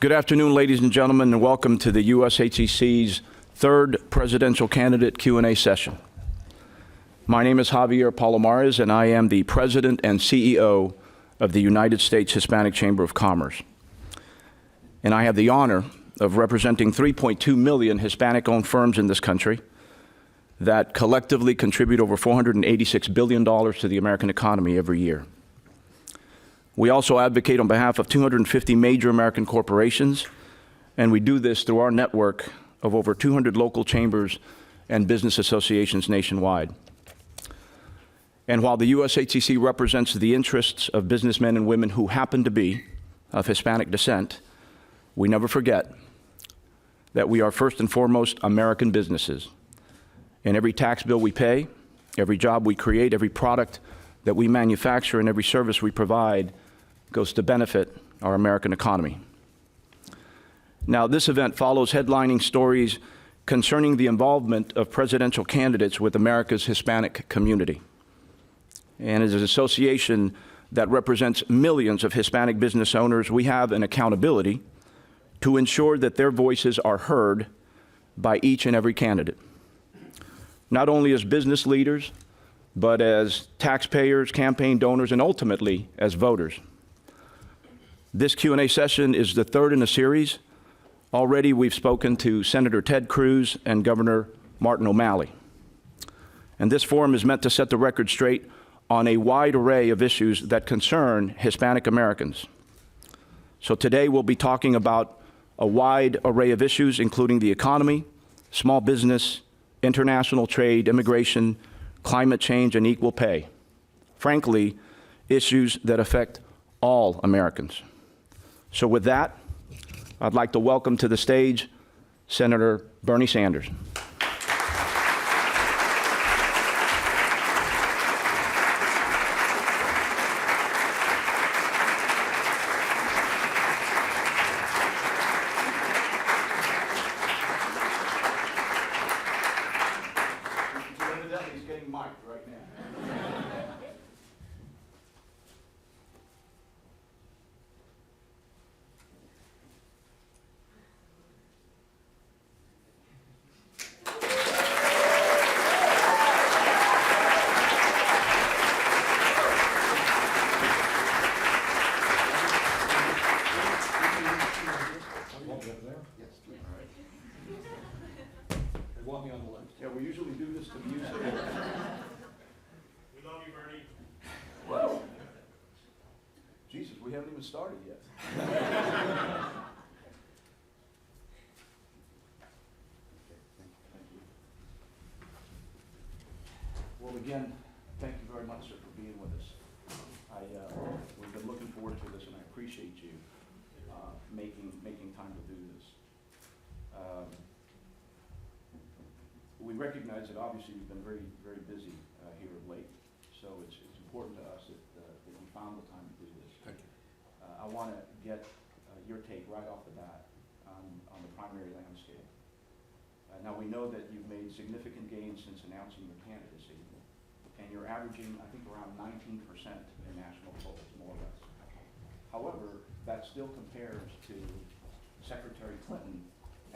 Good afternoon, ladies and gentlemen, and welcome to the USHCC's third presidential candidate Q&A session. My name is Javier Palomares, and I am the President and CEO of the United States Hispanic Chamber of Commerce. And I have the honor of representing 3.2 million Hispanic-owned firms in this country that collectively contribute over $486 billion to the American economy every year. We also advocate on behalf of 250 major American corporations, and we do this through our network of over 200 local chambers and business associations nationwide. And while the USHCC represents the interests of businessmen and women who happen to be of Hispanic descent, we never forget that we are first and foremost American businesses. And every tax bill we pay, every job we create, every product that we manufacture, and every service we provide goes to benefit our American economy. Now, this event follows headlining stories concerning the involvement of presidential candidates with America's Hispanic community, and as an association that represents millions of Hispanic business owners, we have an accountability to ensure that their voices are heard by each and every candidate, not only as business leaders, but as taxpayers, campaign donors, and ultimately as voters. This Q&A session is the third in a series. Already we've spoken to Senator Ted Cruz and Governor Martin O'Malley. And this forum is meant to set the record straight on a wide array of issues that concern Hispanic Americans. So today we'll be talking about a wide array of issues, including the economy, small business, international trade, immigration, climate change, and equal pay. Frankly, issues that affect all Americans. So with that, I'd like to welcome to the stage Senator Bernie Sanders. He's getting mic'd right now. Want me on the left? Yeah, we usually do this to music. We love you, Bernie. Whoa. Jesus, we haven't even started yet. Thank you. Well, again, thank you very much, sir, for being with us. We've been looking forward to this, and I appreciate you making time to do this. We recognize that obviously you've been very, very busy here of late, so it's important to us that you found the time to do this. Thank you. I want to get your take right off the bat on the primary landscape. Now, we know that you've made significant gains since announcing your candidacy, and you're averaging, I think, around 19% in national polls, more or less. However, that still compares to Secretary Clinton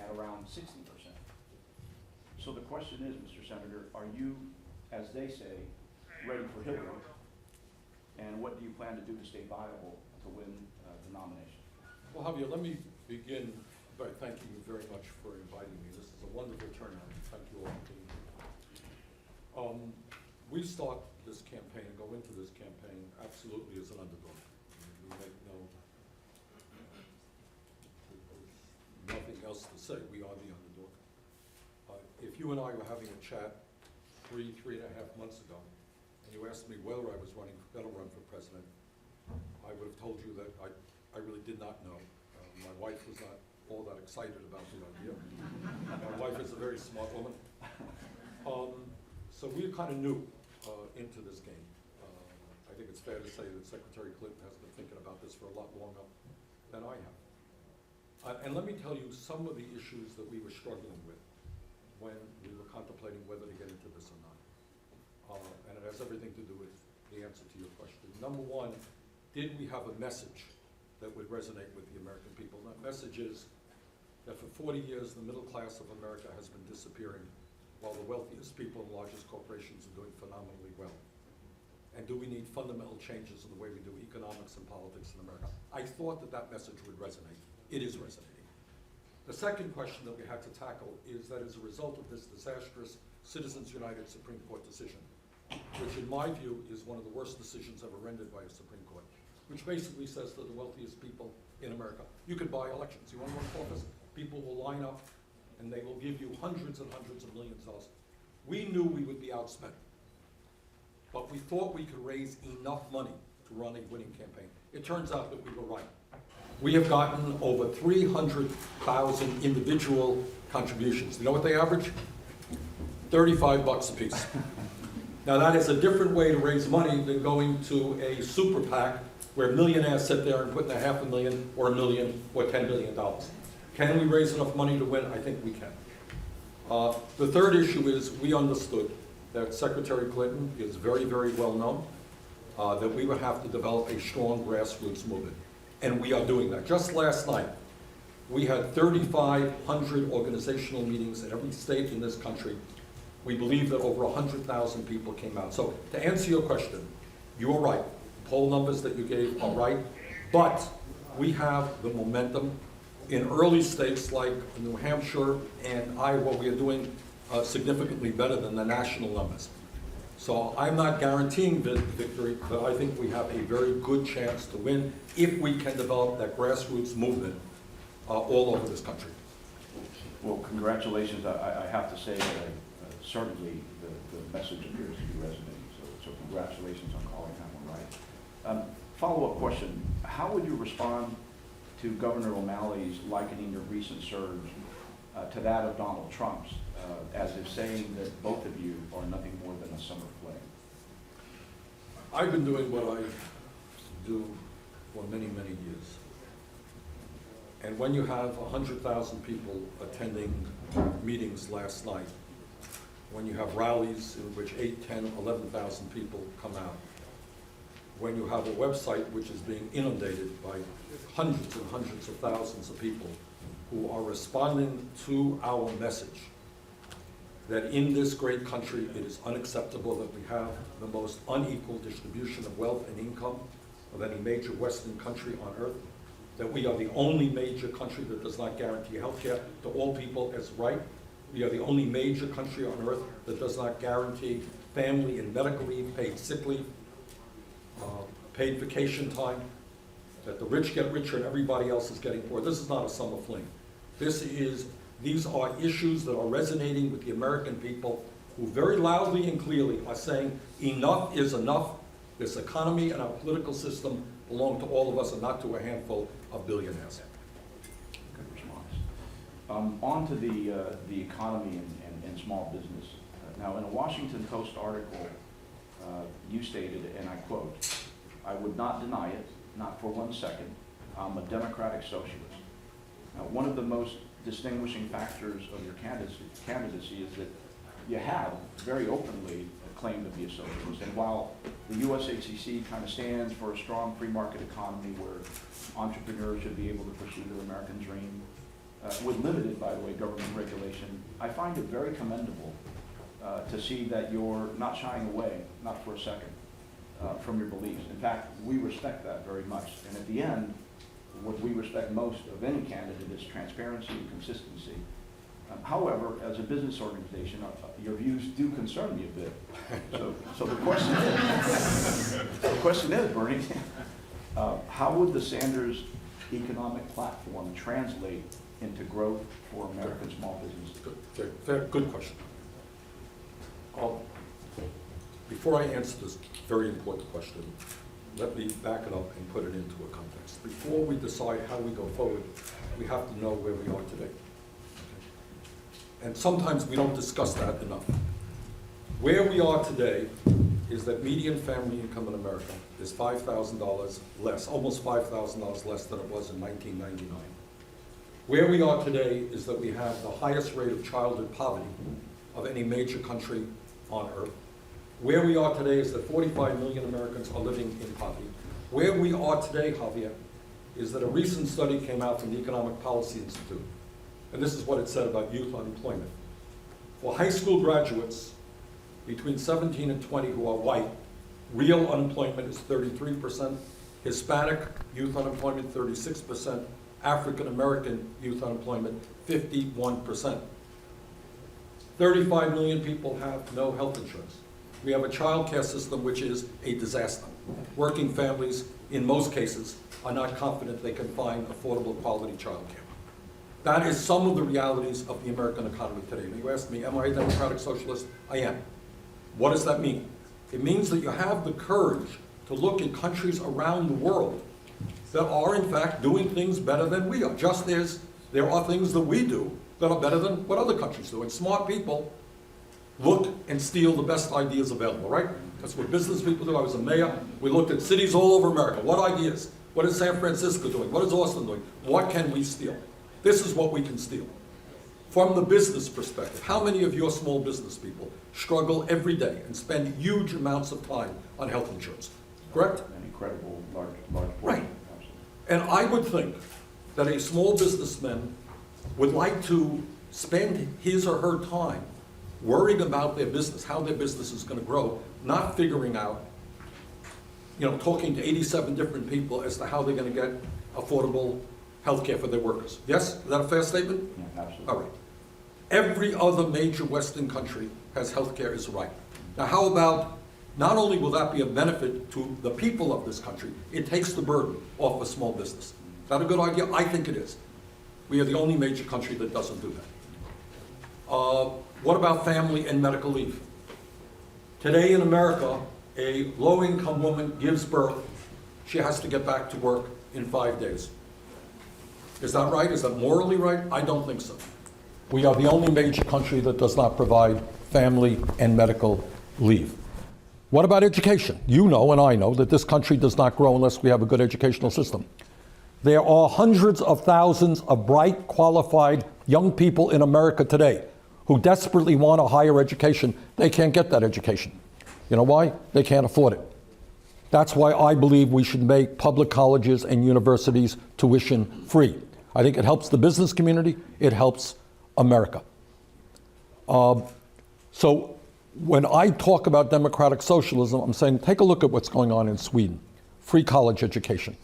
at around 60%. So the question is, Mr. Senator, are you, as they say, ready for Hillary? And what do you plan to do to stay viable to win the nomination? Well, Javier, let me begin by thanking you very much for inviting me. This is a wonderful turnout. Thank you all for being here. We start this campaign and go into this campaign absolutely as an underdog. We make nothing else to say. We are the underdog. If you and I were having a chat three and a half months ago, and you asked me whether I was going to run for president, I would have told you that I really did not know. My wife was not all that excited about the idea. My wife is a very smart woman. So we kind of new into this game. I think it's fair to say that Secretary Clinton has been thinking about this for a lot longer than I have. And let me tell you some of the issues that we were struggling with when we were contemplating whether to get into this or not. And it has everything to do with the answer to your question. Number one, did we have a message that would resonate with the American people. And that message is that for 40 years, the middle class of America has been disappearing while the wealthiest people and largest corporations are doing phenomenally well. And do we need fundamental changes in the way we do economics and politics in America? I thought that that message would resonate. It is resonating. The second question that we had to tackle is that as a result of this disastrous Citizens United Supreme Court decision, which in my view is one of the worst decisions ever rendered by a Supreme Court, which basically says to the wealthiest people in America, you can buy elections. You want to run for office? People will line up and they will give you hundreds and hundreds of millions of dollars. We knew we would be outspent, but we thought we could raise enough money to run a winning campaign. It turns out that we were right. We have gotten over 300,000 individual contributions. You know what they average? $35 a piece. Now that is a different way to raise money than going to a super PAC where millionaires sit there and put in $500,000 or $1 million or $10 million. Can we raise enough money to win? I think we can. The third issue is we understood that Secretary Clinton is very, very well known, that we would have to develop a strong grassroots movement. And we are doing that. Just last night, we had 3,500 organizational meetings in every state in this country. We believe that over 100,000 people came out. So to answer your question, you are right. Poll numbers that you gave are right. But we have the momentum. In early states like New Hampshire and Iowa, we are doing significantly better than the national numbers. So I'm not guaranteeing victory, but I think we have a very good chance to win if we can develop that grassroots movement all over this country. Well, congratulations. I have to say that certainly the message appears to be resonating, so congratulations on calling that one right. Follow-up question, how would you respond to Governor O'Malley's likening your recent surge to that of Donald Trump's, as if saying that both of you are nothing more than a summer fling? I've been doing what I do for many, many years. And when you have 100,000 people attending meetings last night, when you have rallies in which 8, 10, 11,000 people come out, when you have a website which is being inundated by hundreds and hundreds of thousands of people who are responding to our message, that in this great country it is unacceptable that we have the most unequal distribution of wealth and income of any major Western country on earth, that we are the only major country that does not guarantee health care to all people as right. We are the only major country on earth that does not guarantee family and medical leave, paid sick leave, paid vacation time, that the rich get richer and everybody else is getting poor. This is not a summer fling. These are issues that are resonating with the American people who very loudly and clearly are saying enough is enough. This economy and our political system belong to all of us and not to a handful of billionaires. Good response. On to the economy and small business. Now, in a Washington Post article, you stated, and I quote, "I would not deny it, not for 1 second. I'm a democratic socialist." Now, one of the most distinguishing factors of your candidacy is that you have very openly claimed to be a socialist. And while the USHCC kind of stands for a strong free market economy where entrepreneurs should be able to pursue their American dream, with limited, by the way, government regulation, I find it very commendable to see that you're not shying away, not for a second, from your beliefs. In fact, we respect that very much. And at the end, what we respect most of any candidate is transparency and consistency. However, as a business organization, your views do concern me a bit. So the question is, Bernie, how would the Sanders economic platform translate into growth for American small businesses? Good question. Before I answer this very important question, let me back it up and put it into a context. Before we decide how we go forward, we have to know where we are today. And sometimes we don't discuss that enough. Where we are today is that median family income in America is $5,000 less, almost $5,000 less than it was in 1999. Where we are today is that we have the highest rate of childhood poverty of any major country on earth. Where we are today is that 45 million Americans are living in poverty. Where we are today, Javier, is that a recent study came out from the Economic Policy Institute, and this is what it said about youth unemployment. For high school graduates between 17 and 20 who are white, real unemployment is 33%, Hispanic youth unemployment 36%, African American youth unemployment 51%. 35 million people have no health insurance. We have a child care system which is a disaster. Working families, in most cases, are not confident they can find affordable quality child care. That is some of the realities of the American economy today. And you asked me, am I a democratic socialist? I am. What does that mean? It means that you have the courage to look at countries around the world that are, in fact, doing things better than we are, just as there are things that we do that are better than what other countries do. And smart people look and steal the best ideas available, right? That's what business people do. I was a mayor. We looked at cities all over America. What ideas? What is San Francisco doing? What is Austin doing? What can we steal? This is what we can steal. From the business perspective, how many of your small business people struggle every day and spend huge amounts of time on health insurance? Correct? An incredible large portion. Right. And I would think that a small businessman would like to spend his or her time worrying about their business, how their business is going to grow, not figuring out, talking to 87 different people as to how they're going to get affordable health care for their workers. Yes? Is that a fair statement? Yeah, absolutely. All right. Every other major Western country has health care as a right. Now, how about, not only will that be a benefit to the people of this country, it takes the burden off a small business. Is that a good idea? I think it is. We are the only major country that doesn't do that. What about family and medical leave? Today in America, a low-income woman gives birth, she has to get back to work in 5 days. Is that right? Is that morally right? I don't think so. We are the only major country that does not provide family and medical leave. What about education? You know and I know that this country does not grow unless we have a good educational system. There are hundreds of thousands of bright, qualified young people in America today who desperately want a higher education. They can't get that education. You know why? They can't afford it. That's why I believe we should make public colleges and universities tuition free. I think it helps the business community. It helps America. So when I talk about democratic socialism, I'm saying take a look at what's going on in Sweden. Free college education,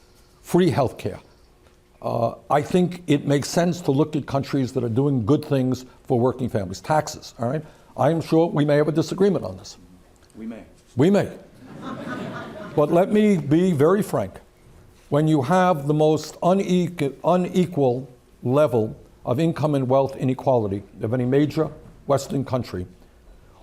free health care. I think it makes sense to look at countries that are doing good things for working families. Taxes, all right? I'm sure we may have a disagreement on this. We may. We may. But let me be very frank. When you have the most unequal level of income and wealth inequality of any major Western country,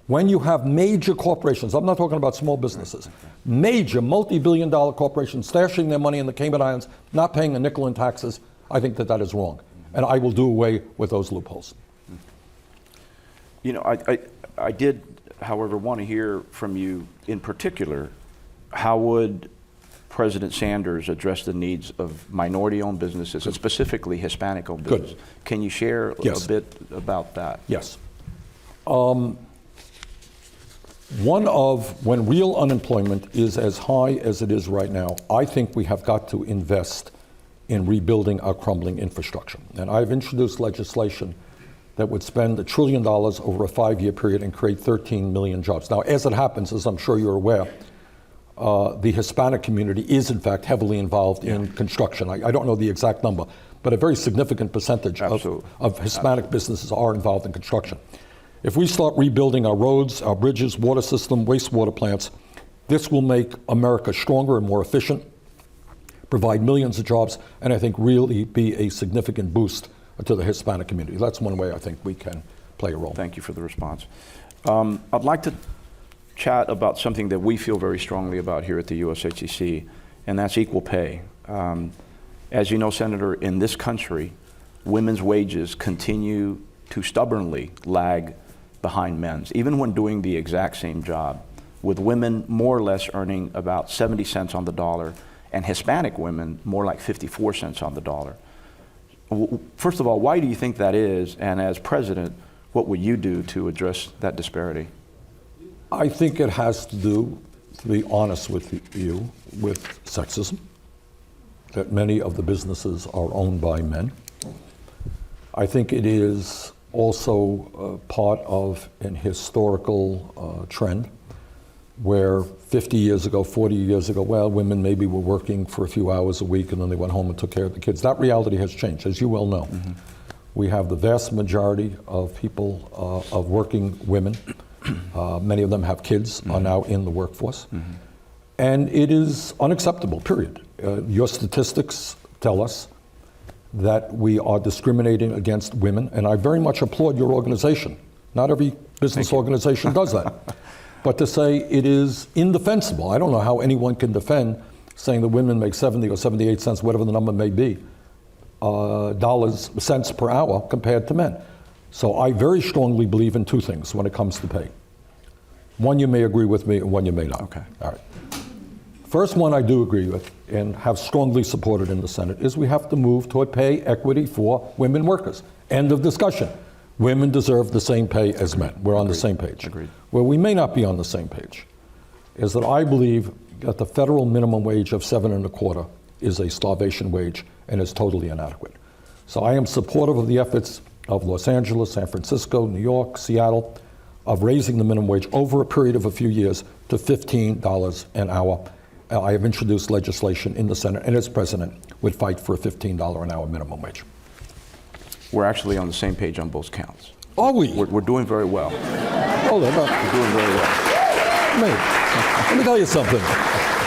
when you have major corporations, I'm not talking about small businesses, major multi-billion-dollar corporations stashing their money in the Cayman Islands, not paying a nickel in taxes, I think that that is wrong. And I will do away with those loopholes. You know, I did, however, want to hear from you in particular, how would President Sanders address the needs of minority-owned businesses, and specifically Hispanic-owned businesses? Can you share a bit about that? Yes. When real unemployment is as high as it is right now, I think we have got to invest in rebuilding our crumbling infrastructure. And I've introduced legislation that would spend $1 trillion over a 5-year period and create 13 million jobs. Now, as it happens, as I'm sure you're aware, the Hispanic community is in fact heavily involved in construction. I don't know the exact number, but a very significant percentage of Hispanic businesses are involved in construction. If we start rebuilding our roads, our bridges, water system, wastewater plants, this will make America stronger and more efficient, provide millions of jobs, and I think really be a significant boost to the Hispanic community. That's one way I think we can play a role. Thank you for the response. I'd like to chat about something that we feel very strongly about here at the USHCC, and that's equal pay. As you know, Senator, in this country, women's wages continue to stubbornly lag behind men's, even when doing the exact same job, with women more or less earning about 70 cents on the dollar, and Hispanic women more like 54 cents on the dollar. First of all, why do you think that is? And as president, what would you do to address that disparity? I think it has to do, to be honest with you, with sexism. that many of the businesses are owned by men. I think it is also part of an historical trend where 50 years ago, 40 years ago, well, women maybe were working for a few hours a week and then they went home and took care of the kids. That reality has changed, as you well know. Mm-hmm. We have the vast majority of people, of working women, many of them have kids, mm-hmm. are now in the workforce. Mm-hmm. And it is unacceptable, period. Your statistics tell us that we are discriminating against women, and I very much applaud your organization. Not every business organization does that. But to say it is indefensible, I don't know how anyone can defend saying that women make 70 or 78 cents, whatever the number may be, cents per hour compared to men. So I very strongly believe in two things when it comes to pay. One you may agree with me, and one you may not. Okay. All right. First one I do agree with and have strongly supported in the Senate is we have to move toward pay equity for women workers. End of discussion. Women deserve the same pay as men. We're on the same page. Agreed. Where we may not be on the same page is that I believe that the federal minimum wage of $7.25 is a starvation wage and is totally inadequate. So I am supportive of the efforts of Los Angeles, San Francisco, New York, Seattle, of raising the minimum wage over a period of a few years to $15 an hour. I have introduced legislation in the Senate, and as president, would fight for a $15 an hour minimum wage. We're actually on the same page on both counts. Are we? We're doing very well. Hold on. We're doing very well. Let me tell you something.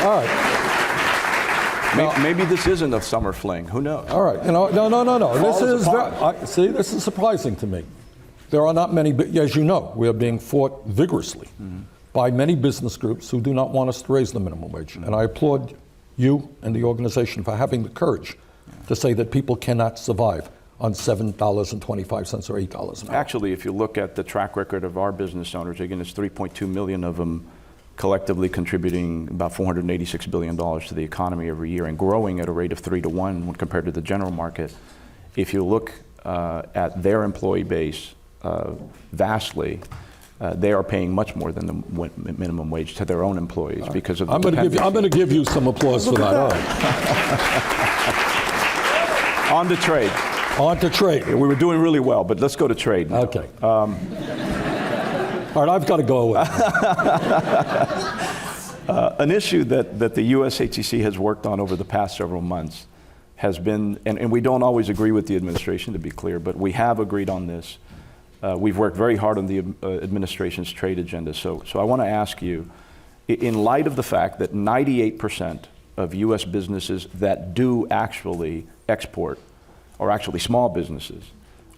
All right. Maybe this isn't a summer fling. Who knows? All right. No. This is surprising to me. There are not many, as you know, we are being fought vigorously by many business groups who do not want us to raise the minimum wage. And I applaud you and the organization for having the courage to say that people cannot survive on $7.25 or $8 an hour. Actually, if you look at the track record of our business owners, again, it's 3.2 million of them collectively contributing about $486 billion to the economy every year and growing at a rate of 3 to 1 when compared to the general market. If you look at their employee base vastly, they are paying much more than the minimum wage to their own employees because of the I'm going to give you some applause for that. All right. On to trade. On to trade. We were doing really well, but let's go to trade now. Okay. All right, I've got to go away. An issue that the USHCC has worked on over the past several months has been, and we don't always agree with the administration, to be clear, but we have agreed on this. We've worked very hard on the administration's trade agenda. So I want to ask you, in light of the fact that 98% of U.S. businesses that do actually export are actually small businesses,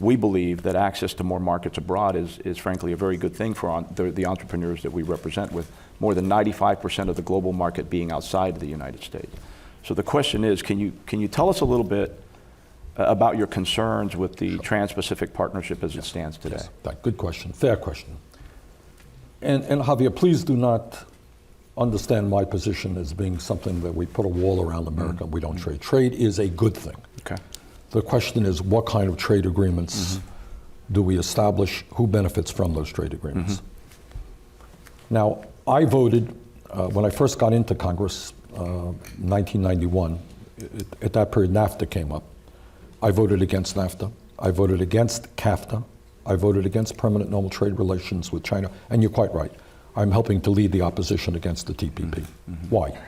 we believe that access to more markets abroad is frankly a very good thing for the entrepreneurs that we represent, with more than 95% of the global market being outside of the United States. So the question is, can you tell us a little bit about your concerns with the Trans-Pacific Partnership as it stands today? Yes. Good question, fair question. And Javier, please do not understand my position as being something that we put a wall around America and we don't trade. Trade is a good thing. Okay. The question is, what kind of trade agreements do we establish? Who benefits from those trade agreements? Now, I voted, when I first got into Congress, 1991, at that period NAFTA came up. I voted against NAFTA. I voted against CAFTA. I voted against permanent normal trade relations with China. And you're quite right. I'm helping to lead the opposition against the TPP. Why?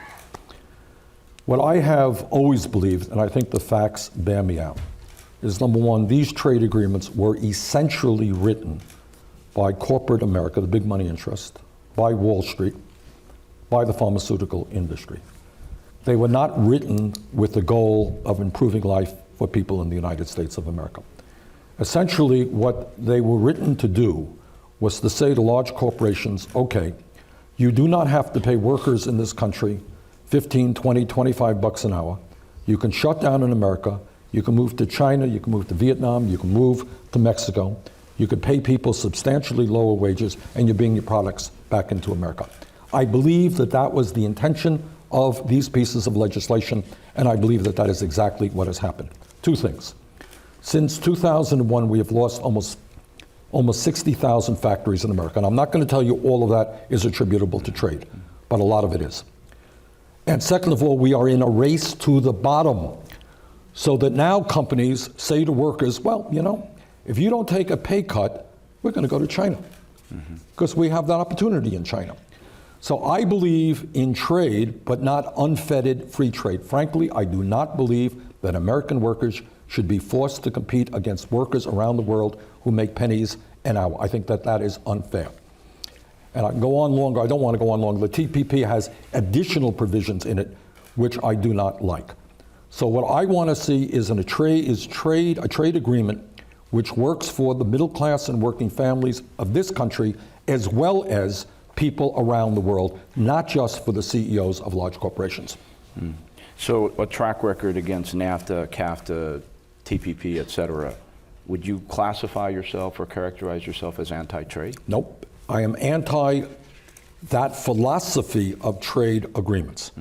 What I have always believed, and I think the facts bear me out, is number one, these trade agreements were essentially written by corporate America, the big money interest, by Wall Street, by the pharmaceutical industry. They were not written with the goal of improving life for people in the United States of America. Essentially, what they were written to do was to say to large corporations, okay, you do not have to pay workers in this country 15, 20, 25 bucks an hour. You can shut down in America. You can move to China. You can move to Vietnam. You can move to Mexico. You could pay people substantially lower wages, and you bring your products back into America. I believe that that was the intention of these pieces of legislation, and I believe that that is exactly what has happened. Two things. Since 2001, we have lost almost 60,000 factories in America, and I'm not going to tell you all of that is attributable to trade, but a lot of it is. And second of all, we are in a race to the bottom. So that now companies say to workers, well, you know, if you don't take a pay cut, we're going to go to China. Because we have that opportunity in China. So I believe in trade, but not unfettered free trade. Frankly, I do not believe that American workers should be forced to compete against workers around the world who make pennies an hour. I think that that is unfair. And I can go on longer. I don't want to go on longer. The TPP has additional provisions in it, which I do not like. So what I want to see is a trade agreement which works for the middle class and working families of this country, as well as people around the world, not just for the CEOs of large corporations. So a track record against NAFTA, CAFTA, TPP, et cetera, would you classify yourself or characterize yourself as anti-trade? Nope. I am anti that philosophy of trade agreements.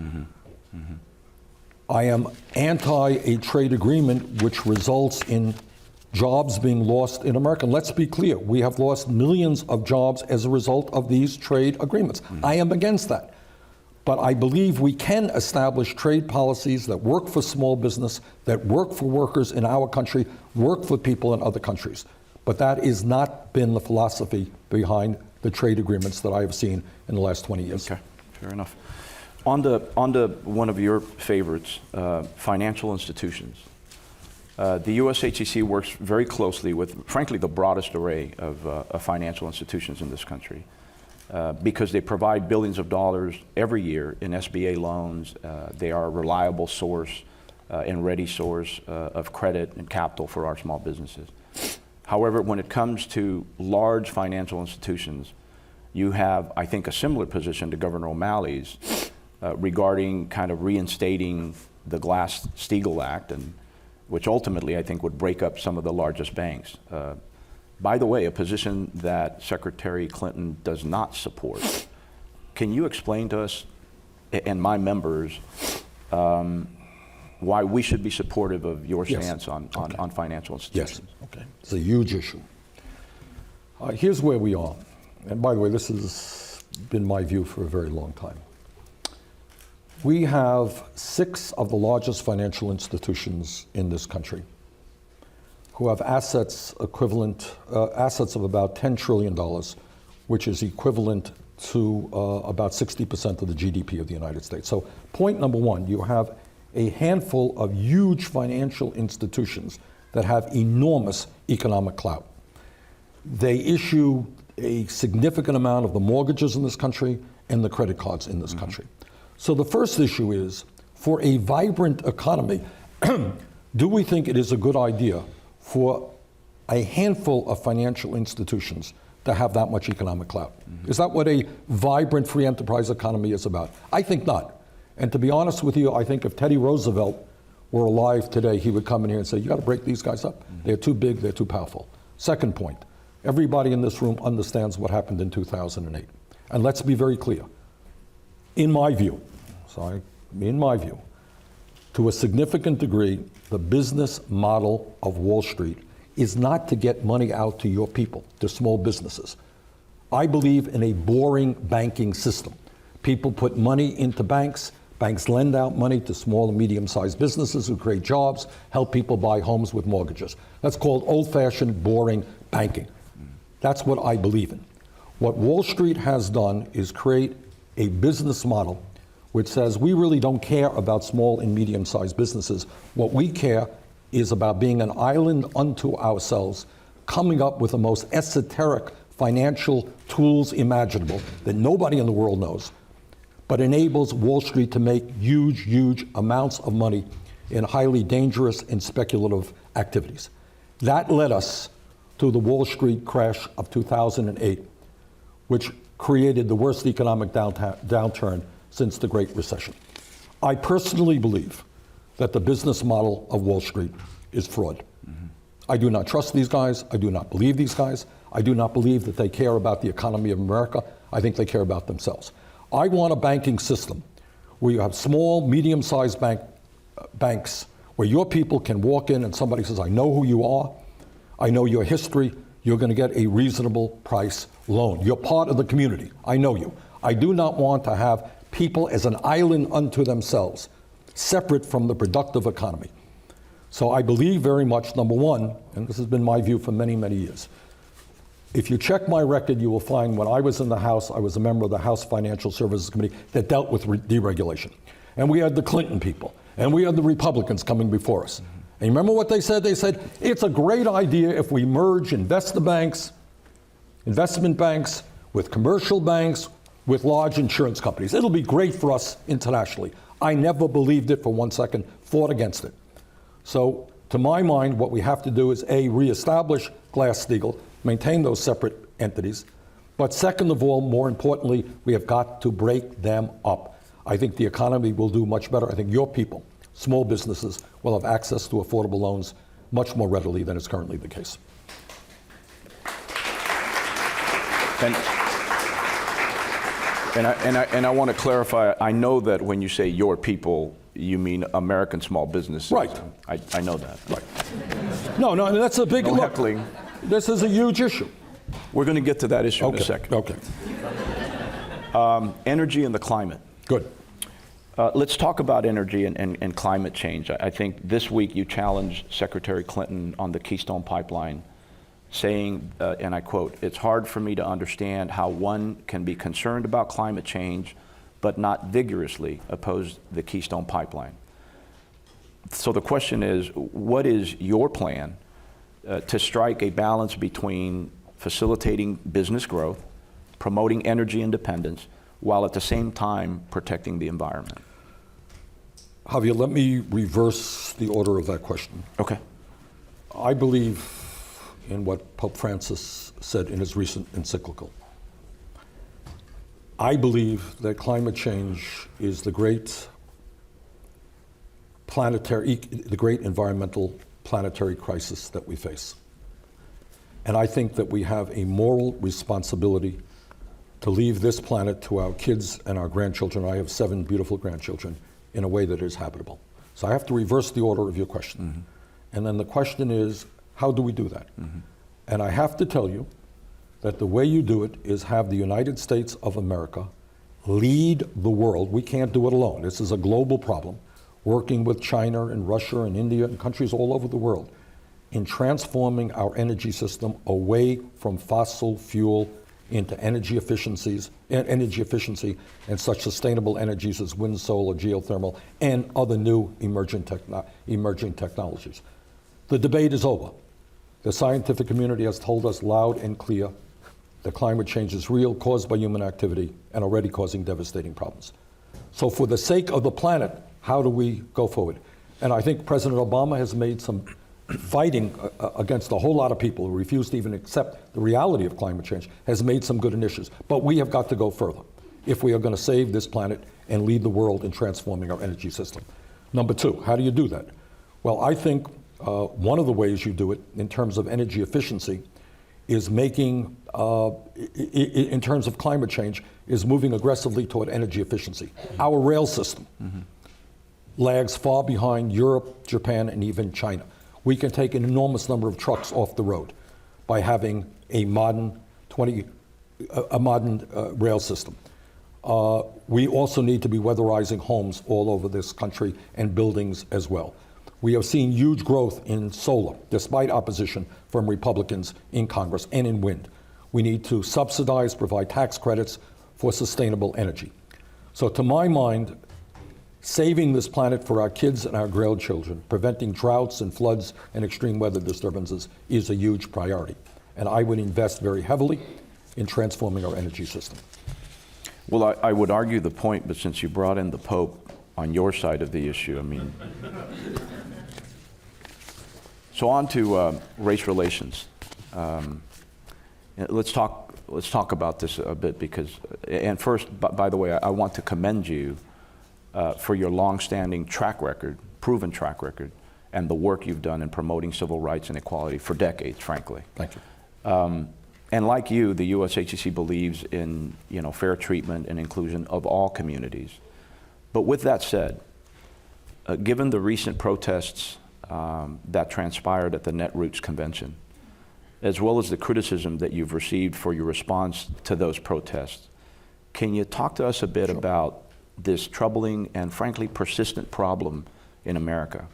I am anti a trade agreement which results in jobs being lost in America. And let's be clear, we have lost millions of jobs as a result of these trade agreements. I am against that. But I believe we can establish trade policies that work for small business, that work for workers in our country, work for people in other countries. But that has not been the philosophy behind the trade agreements that I have seen in the last 20 years. Okay, fair enough. On to one of your favorites, financial institutions. The USHCC works very closely with, frankly, the broadest array of financial institutions in this country because they provide billions of dollars every year in SBA loans. They are a reliable source and ready source of credit and capital for our small businesses. However, when it comes to large financial institutions, you have, I think, a similar position to Governor O'Malley's regarding kind of reinstating the Glass-Steagall Act, and which ultimately I think would break up some of the largest banks. By the way, a position that Secretary Clinton does not support. Can you explain to us and my members why we should be supportive of your stance on financial institutions? Yes, okay. It's a huge issue. Here's where we are. And by the way, this has been my view for a very long time. We have 6 of the largest financial institutions in this country who have assets equivalent, assets of about $10 trillion, which is equivalent to about 60% of the GDP of the United States. So point number one, you have a handful of huge financial institutions that have enormous economic clout. They issue a significant amount of the mortgages in this country and the credit cards in this country. So the first issue is, for a vibrant economy, do we think it is a good idea for a handful of financial institutions to have that much economic clout? Is that what a vibrant free enterprise economy is about? I think not. And to be honest with you, I think if Teddy Roosevelt were alive today, he would come in here and say, you got to break these guys up. They're too big, they're too powerful. Second point, everybody in this room understands what happened in 2008. And let's be very clear. In my view, to a significant degree, the business model of Wall Street is not to get money out to your people, to small businesses. I believe in a boring banking system. People put money into banks. Banks lend out money to small and medium-sized businesses who create jobs, help people buy homes with mortgages. That's called old-fashioned, boring banking. That's what I believe in. What Wall Street has done is create a business model which says we really don't care about small and medium-sized businesses. What we care is about being an island unto ourselves, coming up with the most esoteric financial tools imaginable that nobody in the world knows, but enables Wall Street to make huge, huge amounts of money in highly dangerous and speculative activities. That led us to the Wall Street crash of 2008, which created the worst economic downturn since the Great Recession. I personally believe that the business model of Wall Street is fraud. I do not trust these guys. I do not believe these guys. I do not believe that they care about the economy of America. I think they care about themselves. I want a banking system where you have small, medium-sized banks where your people can walk in and somebody says, I know who you are, I know your history, you're going to get a reasonable price loan. You're part of the community. I know you. I do not want to have people as an island unto themselves, separate from the productive economy. So I believe very much, number one, and this has been my view for many, many years, if you check my record, you will find when I was in the House, I was a member of the House Financial Services Committee that dealt with deregulation. And we had the Clinton people, and we had the Republicans coming before us. And you remember what they said? They said, it's a great idea if we merge investment banks with commercial banks, with large insurance companies. It'll be great for us internationally. I never believed it for 1 second, fought against it. So to my mind, what we have to do is A, reestablish Glass-Steagall, maintain those separate entities. But second of all, more importantly, we have got to break them up. I think the economy will do much better. I think your people, small businesses, will have access to affordable loans much more readily than is currently the case. And I want to clarify, I know that when you say your people, you mean American small businesses. Right. I know that. Right. No, I mean, that's a big, No look, heckling. this is a huge issue. We're going to get to that issue in a second. Okay. Energy and the climate. Good. Let's talk about energy and climate change. I think this week you challenged Secretary Clinton on the Keystone Pipeline, saying, and I quote, "It's hard for me to understand how one can be concerned about climate change but not vigorously oppose the Keystone Pipeline." So the question is, what is your plan to strike a balance between facilitating business growth, promoting energy independence, while at the same time protecting the environment? Javier, let me reverse the order of that question. Okay. I believe in what Pope Francis said in his recent encyclical. I believe that climate change is the great environmental planetary crisis that we face. And I think that we have a moral responsibility to leave this planet to our kids and our grandchildren. I have 7 beautiful grandchildren, in a way that is habitable. So I have to reverse the order of your question. Mm-hmm. And then the question is, how do we do that? Mm-hmm. And I have to tell you that the way you do it is have the United States of America lead the world. We can't do it alone. This is a global problem, working with China and Russia and India and countries all over the world in transforming our energy system away from fossil fuel into energy efficiency and such sustainable energies as wind, solar, geothermal, and other new emerging technologies. The debate is over. The scientific community has told us loud and clear that climate change is real, caused by human activity, and already causing devastating problems. So for the sake of the planet, how do we go forward? And I think President Obama has made some fighting against a whole lot of people who refuse to even accept the reality of climate change, has made some good initiatives. But we have got to go further if we are going to save this planet and lead the world in transforming our energy system. Number 2, how do you do that? Well, I think one of the ways you do it in terms of energy efficiency is making, in terms of climate change, is moving aggressively toward energy efficiency. Our rail system lags far behind Europe, Japan, and even China. We can take an enormous number of trucks off the road by having a modern rail system. We also need to be weatherizing homes all over this country and buildings as well. We have seen huge growth in solar, despite opposition from Republicans in Congress and in wind. We need to subsidize, provide tax credits for sustainable energy. So to my mind, saving this planet for our kids and our grandchildren, preventing droughts and floods and extreme weather disturbances is a huge priority. And I would invest very heavily in transforming our energy system. Well, I would argue the point, but since you brought in the Pope on your side of the issue, I mean. So on to race relations. Let's talk about this a bit because, and first, by the way, I want to commend you for your long-standing track record, proven track record, and the work you've done in promoting civil rights and equality for decades, frankly. Thank you. And like you, the USHCC believes in fair treatment and inclusion of all communities. But with that said, given the recent protests that transpired at the Netroots Convention, as well as the criticism that you've received for your response to those protests, can you talk to us a bit about this troubling and frankly persistent problem in America.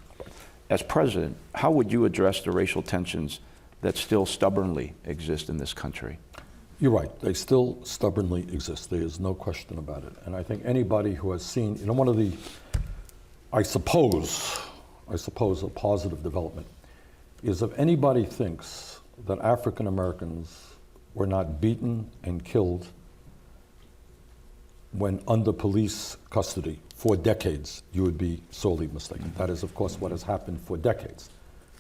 As president, how would you address the racial tensions that still stubbornly exist in this country? You're right. They still stubbornly exist. There is no question about it. And I think anybody who has seen, one of the, I suppose a positive development is if anybody thinks that African Americans were not beaten and killed when under police custody for decades, you would be sorely mistaken. That is, of course, what has happened for decades.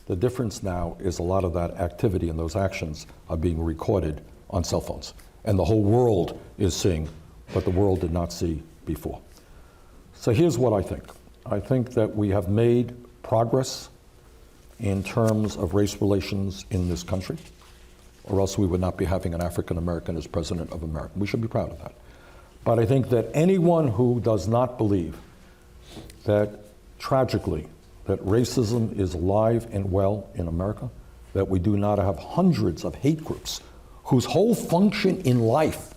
The difference now is a lot of that activity and those actions are being recorded on cell phones. And the whole world is seeing what the world did not see before. So here's what I think. I think that we have made progress in terms of race relations in this country, or else we would not be having an African American as president of America. We should be proud of that. But I think that anyone who does not believe that, tragically, that racism is alive and well in America, that we do not have hundreds of hate groups whose whole function in life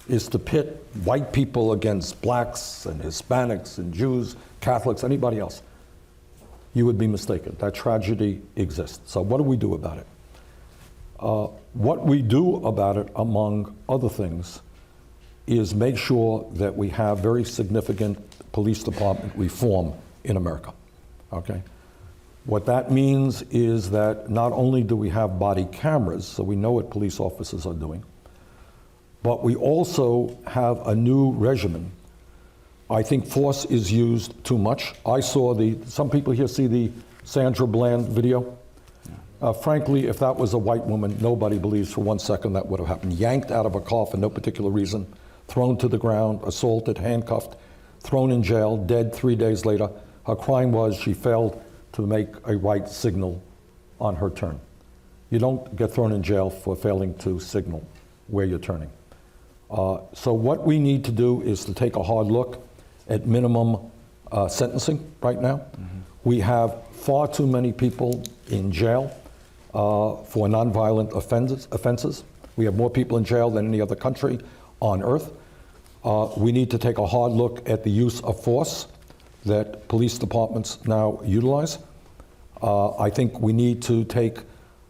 is to pit white people against blacks and Hispanics and Jews, Catholics, anybody else, you would be mistaken. That tragedy exists. So what do we do about it? What we do about it, among other things, is make sure that we have very significant police department reform in America, okay? What that means is that not only do we have body cameras, so we know what police officers are doing, but we also have a new regimen. I think force is used too much. I saw some people here see the Sandra Bland video. Frankly, if that was a white woman, nobody believes for 1 second that would have happened. Yanked out of a car for no particular reason, thrown to the ground, assaulted, handcuffed, thrown in jail, dead 3 days later. Her crime was she failed to make a right signal on her turn. You don't get thrown in jail for failing to signal where you're turning. So what we need to do is to take a hard look at minimum sentencing right now. Mm-hmm. We have far too many people in jail for nonviolent offenses. We have more people in jail than any other country on earth. We need to take a hard look at the use of force that police departments now utilize. I think we need to take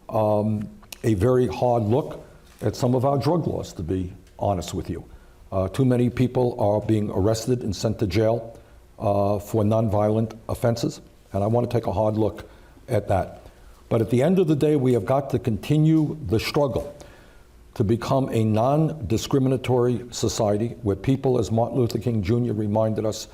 a very hard look at some of our drug laws, to be honest with you. Too many people are being arrested and sent to jail for nonviolent offenses, and I want to take a hard look at that. But at the end of the day, we have got to continue the struggle to become a non-discriminatory society where people, as Martin Luther King Jr. reminded us,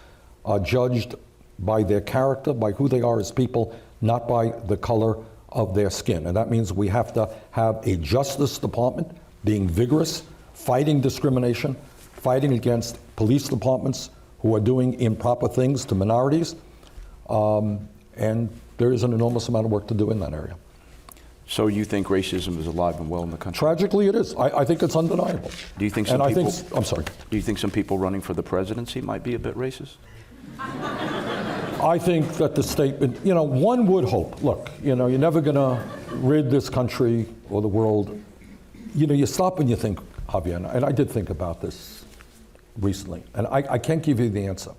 are judged by their character, by who they are as people, not by the color of their skin. And that means we have to have a Justice Department being vigorous, fighting discrimination, fighting against police departments who are doing improper things to minorities. And there is an enormous amount of work to do in that area. So you think racism is alive and well in the country? Tragically, it is. I think it's undeniable. Do you think I'm sorry. Do you think some people running for the presidency might be a bit racist? I think that the statement, one would hope. Look, you're never going to rid this country or the world. You stop and you think, Javier, and I did think about this recently, and I can't give you the answer.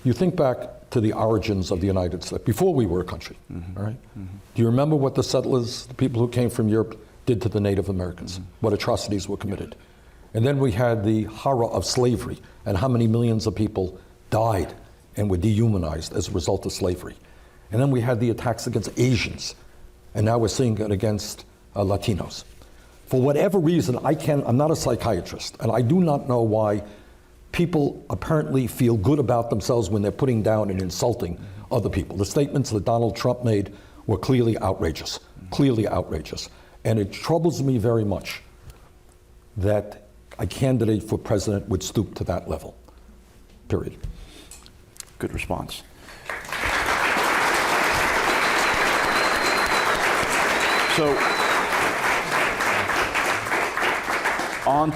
You think back to the origins of the United States, before we were a country, all right? Mm-hmm. Do you remember what the settlers, the people who came from Europe, did to the Native Americans? Mm-hmm. What atrocities were committed? And then we had the horror of slavery, and how many millions of people died and were dehumanized as a result of slavery. And then we had the attacks against Asians, and now we're seeing it against Latinos. For whatever reason, I'm not a psychiatrist, and I do not know why people apparently feel good about themselves when they're putting down and insulting other people. The statements that Donald Trump made were clearly outrageous, And it troubles me very much that a candidate for president would stoop to that level, period. Good response. So, on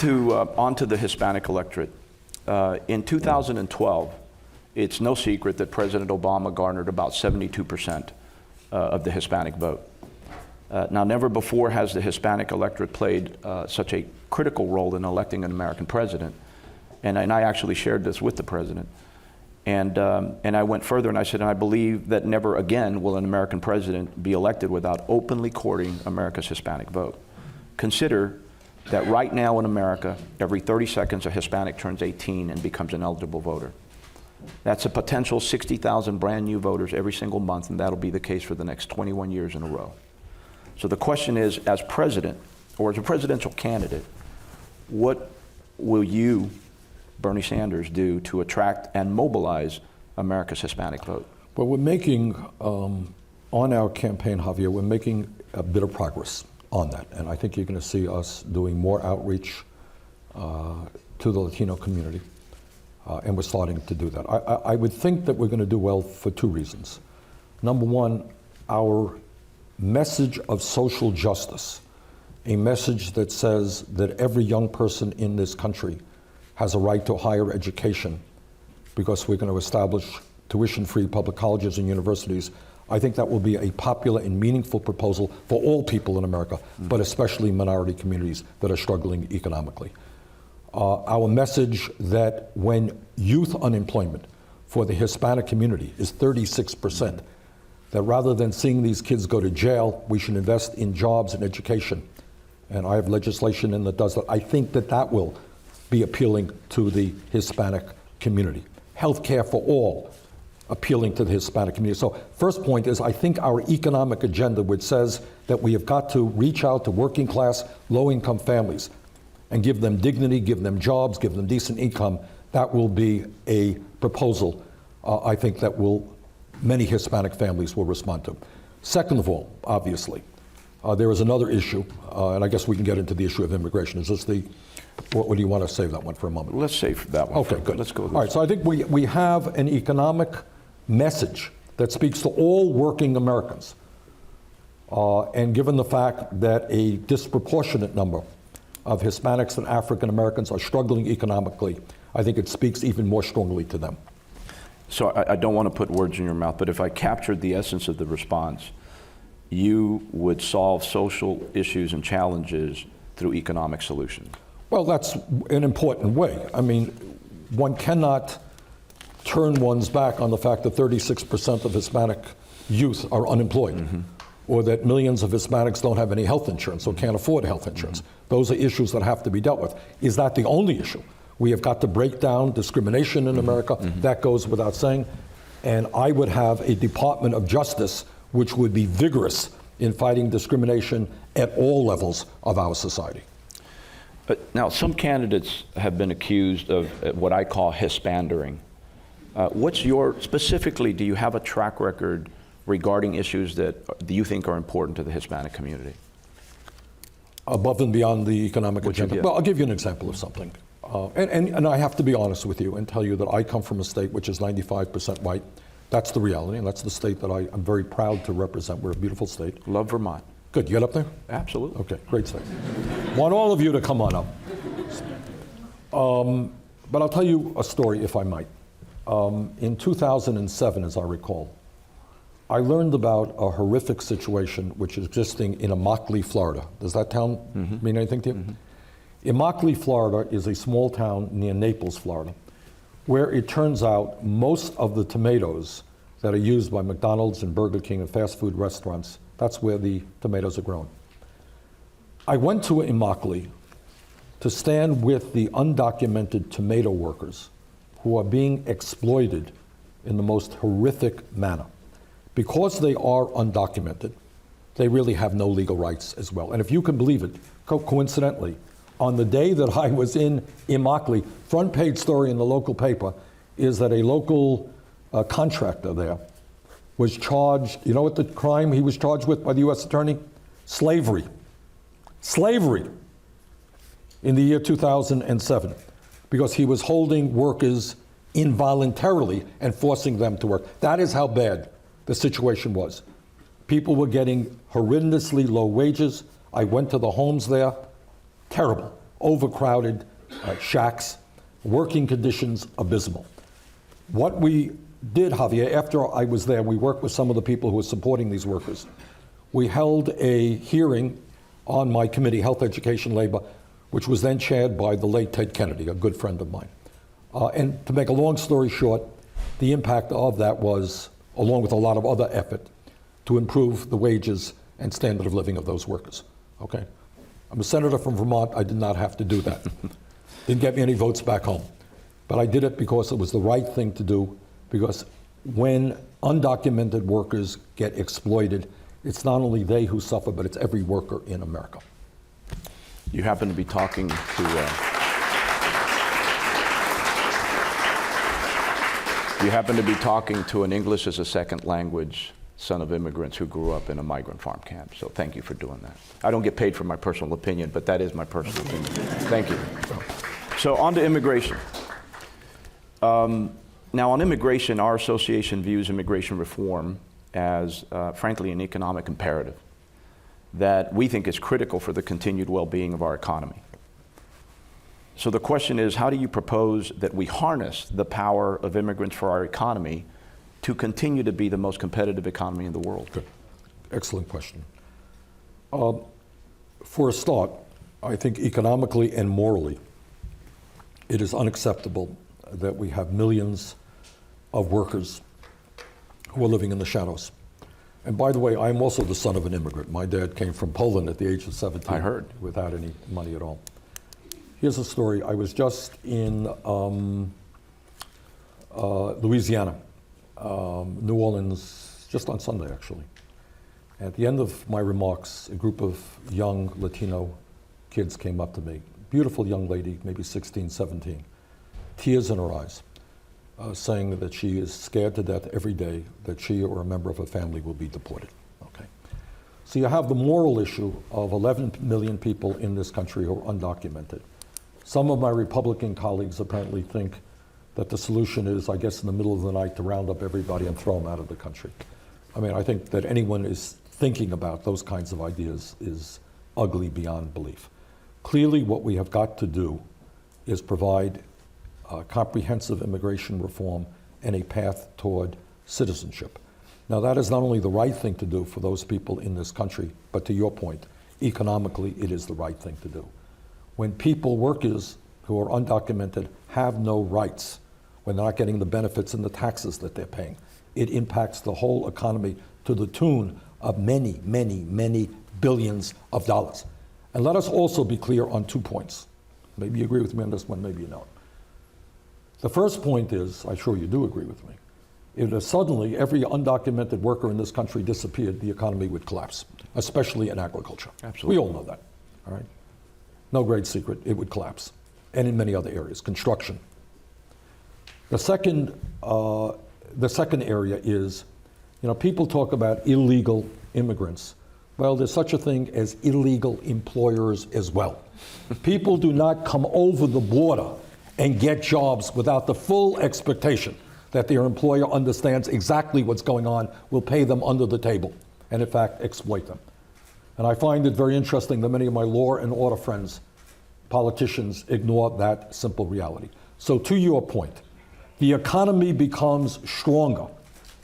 to the Hispanic electorate. In 2012, it's no secret that President Obama garnered about 72% of the Hispanic vote. Now, never before has the Hispanic electorate played such a critical role in electing an American president. and I actually shared this with the president. And I went further and I said, and I believe that never again will an American president be elected without openly courting America's Hispanic vote. Consider that right now in America, every 30 seconds a Hispanic turns 18 and becomes an eligible voter. That's a potential 60,000 brand new voters every single month, and that'll be the case for the next 21 years in a row. So the question is, as president, or as a presidential candidate, what will you, Bernie Sanders, do to attract and mobilize America's Hispanic vote? Well, we're making, on our campaign, Javier, we're making a bit of progress on that. And I think you're going to see us doing more outreach to the Latino community. And we're starting to do that. I would think that we're going to do well for two reasons. Number one, our message of social justice, a message that says that every young person in this country has a right to higher education because we're going to establish tuition-free public colleges and universities. I think that will be a popular and meaningful proposal for all people in America, but especially minority communities that are struggling economically. Our message that when youth unemployment for the Hispanic community is 36%, that rather than seeing these kids go to jail, we should invest in jobs and education. And I have legislation in that does that. I think that that will be appealing to the Hispanic community. Healthcare for all, appealing to the Hispanic community. So first point is, I think our economic agenda, which says that we have got to reach out to working class, low-income families and give them dignity, give them jobs, give them decent income, that will be a proposal I think that many Hispanic families will respond to. Second of all, obviously, there is another issue, and I guess we can get into the issue of immigration. Is this what do you want to save that one for a moment? Let's save that one. Okay, good. Let's go with All right, so I think we have an economic message that speaks to all working Americans. And given the fact that a disproportionate number of Hispanics and African Americans are struggling economically, I think it speaks even more strongly to them. So I don't want to put words in your mouth, but if I captured the essence of the response, you would solve social issues and challenges through economic solutions. Well, that's an important way. I mean, one cannot turn one's back on the fact that 36% of Hispanic youth are unemployed, or that millions of Hispanics don't have any health insurance or can't afford health insurance. Those are issues that have to be dealt with. Is that the only issue? We have got to break down discrimination in America. That goes without saying. And I would have a Department of Justice which would be vigorous in fighting discrimination at all levels of our society. Now, some candidates have been accused of what I call Hispandering. Specifically, do you have a track record regarding issues that you think are important to the Hispanic community? Above and beyond the economic agenda? Well, I'll give you an example of something. And I have to be honest with you and tell you that I come from a state which is 95% white. That's the reality, and that's the state that I'm very proud to represent. We're a beautiful state. Love Vermont. Good, you get up there? Absolutely. Okay, great state. Want all of you to come on up. But I'll tell you a story, if I might. In 2007, as I recall, I learned about a horrific situation which is existing in Immokalee, Florida. Does that town mean anything to you? Immokalee, Florida is a small town near Naples, Florida, where it turns out most of the tomatoes that are used by McDonald's and Burger King and fast food restaurants, that's where the tomatoes are grown. I went to Immokalee to stand with the undocumented tomato workers who are being exploited in the most horrific manner. Because they are undocumented, they really have no legal rights as well. And if you can believe it, coincidentally, on the day that I was in Immokalee, front page story in the local paper is that a local contractor there was charged, you know what the crime he was charged with by the U.S. Attorney? Slavery. Slavery in the year 2007, because he was holding workers involuntarily and forcing them to work. That is how bad the situation was. People were getting horrendously low wages. I went to the homes there. Terrible, overcrowded shacks, working conditions abysmal. What we did, Javier, after I was there, we worked with some of the people who were supporting these workers. We held a hearing on my committee, Health, Education, Labor, which was then chaired by the late Ted Kennedy, a good friend of mine. And to make a long story short, the impact of that was, along with a lot of other effort, to improve the wages and standard of living of those workers. Okay? I'm a senator from Vermont. I did not have to do that. Didn't get me any votes back home. But I did it because it was the right thing to do, because when undocumented workers get exploited, it's not only they who suffer, but it's every worker in America. You happen to be talking to an English as a second language son of immigrants who grew up in a migrant farm camp. So thank you for doing that. I don't get paid for my personal opinion, but that is my personal opinion. Thank you. So on to immigration. Now on immigration, our association views immigration reform as, frankly, an economic imperative that we think is critical for the continued well-being of our economy. So the question is, how do you propose that we harness the power of immigrants for our economy to continue to be the most competitive economy in the world? Good. Excellent question. For a start, I think economically and morally, it is unacceptable that we have millions of workers who are living in the shadows. And by the way, I'm also the son of an immigrant. My dad came from Poland at the age of 17. I heard. Without any money at all. Here's a story. I was just in Louisiana, New Orleans, just on Sunday, actually. At the end of my remarks, a group of young Latino kids came up to me. Beautiful young lady, maybe 16, 17, tears in her eyes, saying that she is scared to death every day that she or a member of her family will be deported. Okay. So you have the moral issue of 11 million people in this country who are undocumented. Some of my Republican colleagues apparently think that the solution is, I guess, in the middle of the night to round up everybody and throw them out of the country. I mean, I think that anyone is thinking about those kinds of ideas is ugly beyond belief. Clearly, what we have got to do is provide comprehensive immigration reform and a path toward citizenship. Now, that is not only the right thing to do for those people in this country, but to your point, economically, it is the right thing to do. When people, workers who are undocumented, have no rights, when they're not getting the benefits and the taxes that they're paying, it impacts the whole economy to the tune of many, many, many billions of dollars. And let us also be clear on 2 points. Maybe you agree with me on this one, maybe you don't. The first point is, I'm sure you do agree with me, if suddenly every undocumented worker in this country disappeared, the economy would collapse, especially in agriculture. Absolutely. We all know that, all right? No great secret, it would collapse. And in many other areas, construction. The second area is, people talk about illegal immigrants. Well, there's such a thing as illegal employers as well. People do not come over the border and get jobs without the full expectation that their employer understands exactly what's going on, will pay them under the table, and in fact, exploit them. And I find it very interesting that many of my law and order friends, politicians, ignore that simple reality. So to your point, the economy becomes stronger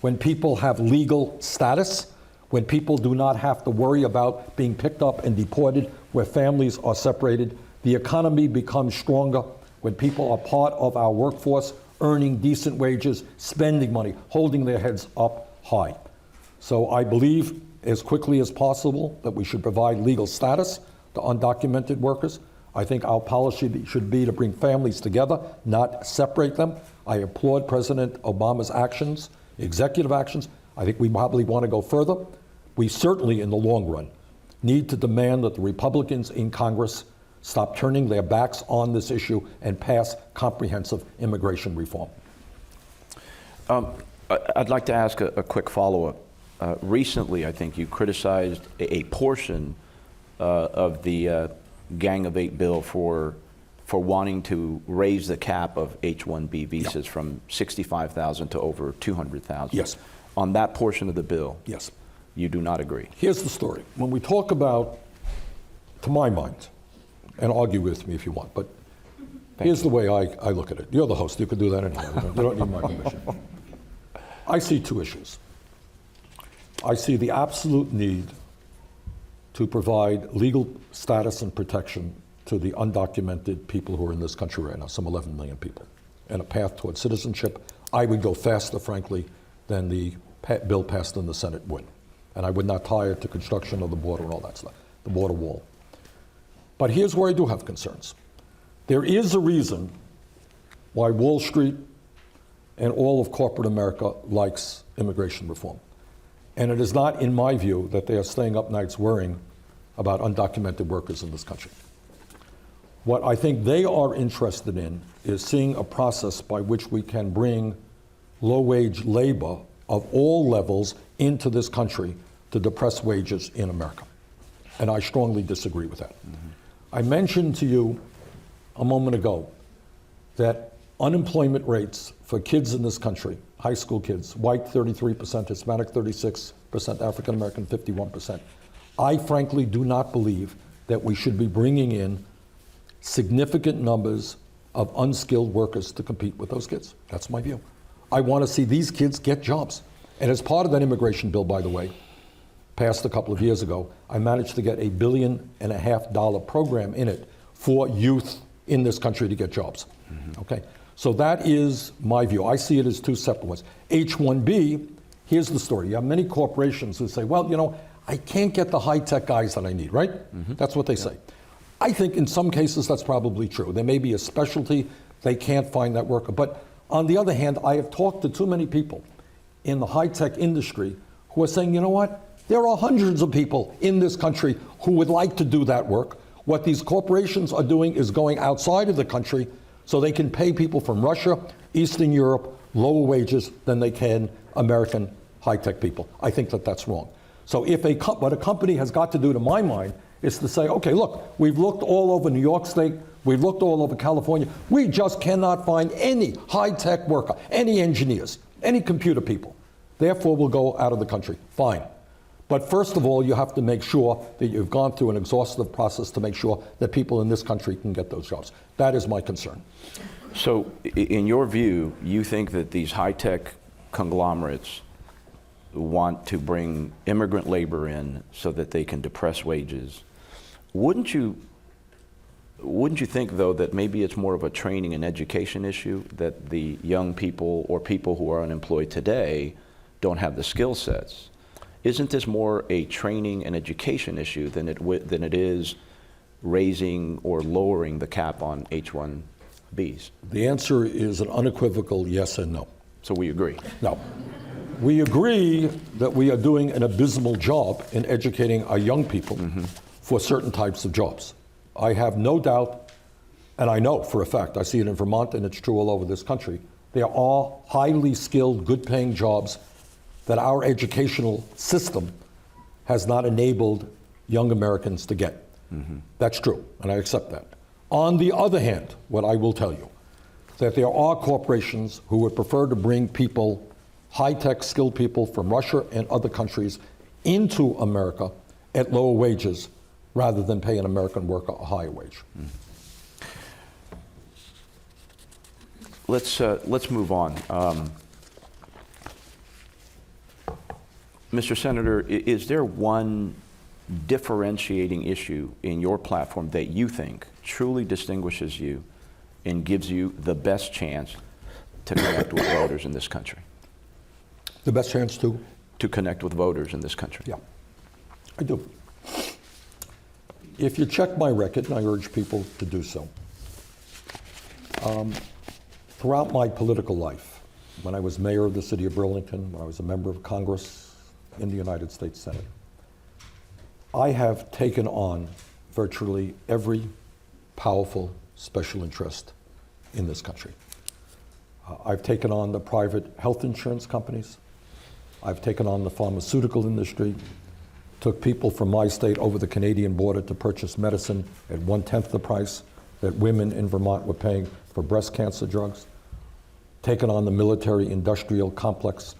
when people have legal status, when people do not have to worry about being picked up and deported, where families are separated. The economy becomes stronger when people are part of our workforce, earning decent wages, spending money, holding their heads up high. So I believe as quickly as possible that we should provide legal status to undocumented workers. I think our policy should be to bring families together, not separate them. I applaud President Obama's actions, executive actions. I think we probably want to go further. We certainly, in the long run, need to demand that the Republicans in Congress stop turning their backs on this issue and pass comprehensive immigration reform. I'd like to ask a quick follow-up. Recently, I think you criticized a portion of the Gang of Eight bill for wanting to raise the cap of H-1B visas from 65,000 to over 200,000. Yes. On that portion of the bill, yes, you do not agree. Here's the story. When we talk about, to my mind, and argue with me if you want, but here's the way I look at it. You're the host. You can do that anyhow. You don't need my permission. I see two issues. I see the absolute need to provide legal status and protection to the undocumented people who are in this country right now, some 11 million people. and a path toward citizenship, I would go faster, frankly, than the bill passed in the Senate would. And I would not tie it to construction of the border and all that stuff, the border wall. But here's where I do have concerns. There is a reason why Wall Street and all of corporate America likes immigration reform. And it is not, in my view, that they are staying up nights worrying about undocumented workers in this country. What I think they are interested in is seeing a process by which we can bring low-wage labor of all levels into this country to depress wages in America. And I strongly disagree with that. Mm-hmm. I mentioned to you a moment ago that unemployment rates for kids in this country, high school kids, white 33%, Hispanic 36%, African American 51%. I frankly do not believe that we should be bringing in significant numbers of unskilled workers to compete with those kids. That's my view. I want to see these kids get jobs. And as part of that immigration bill, by the way, passed a couple of years ago, I managed to get $1.5 billion program in it for youth in this country to get jobs. Mm-hmm. Okay, so that is my view. I see it as two separate ones. H-1B, here's the story. You have many corporations who say, well, you know, I can't get the high-tech guys that I need, right? Mm-hmm. That's what they say. I think in some cases that's probably true. There may be a specialty, they can't find that worker. But on the other hand, I have talked to too many people in the high-tech industry who are saying, you know what? There are hundreds of people in this country who would like to do that work. What these corporations are doing is going outside of the country so they can pay people from Russia, Eastern Europe, lower wages than they can American high-tech people. I think that that's wrong. So if what a company has got to do, to my mind, is to say, okay, look, we've looked all over New York State, we've looked all over California, we just cannot find any high-tech worker, any engineers, any computer people. Therefore, we'll go out of the country. Fine. But first of all, you have to make sure that you've gone through an exhaustive process to make sure that people in this country can get those jobs. That is my concern. So in your view, you think that these high-tech conglomerates want to bring immigrant labor in so that they can depress wages. Wouldn't you think, though, that maybe it's more of a training and education issue, that the young people or people who are unemployed today don't have the skill sets? Isn't this more a training and education issue than it is raising or lowering the cap on H-1Bs? The answer is an unequivocal yes and no. So we agree? No. We agree that we are doing an abysmal job in educating our young people for certain types of jobs. I have no doubt, and I know for a fact, I see it in Vermont and it's true all over this country, there are highly skilled, good-paying jobs that our educational system has not enabled young Americans to get. Mm-hmm. That's true, and I accept that. On the other hand, what I will tell you, that there are corporations who would prefer to bring people, high-tech skilled people from Russia and other countries into America at lower wages rather than pay an American worker a higher wage. Let's move on. Mr. Senator, is there one differentiating issue in your platform that you think truly distinguishes you and gives you the best chance to connect with voters in this country? The best chance to? To connect with voters in this country. Yeah, I do. If you check my record, and I urge people to do so, throughout my political life, when I was mayor of the city of Burlington, when I was a member of Congress in the United States Senate, I have taken on virtually every powerful special interest in this country. I've taken on the private health insurance companies. I've taken on the pharmaceutical industry, took people from my state over the Canadian border to purchase medicine at 1/10 the price that women in Vermont were paying for breast cancer drugs, taken on the military industrial complex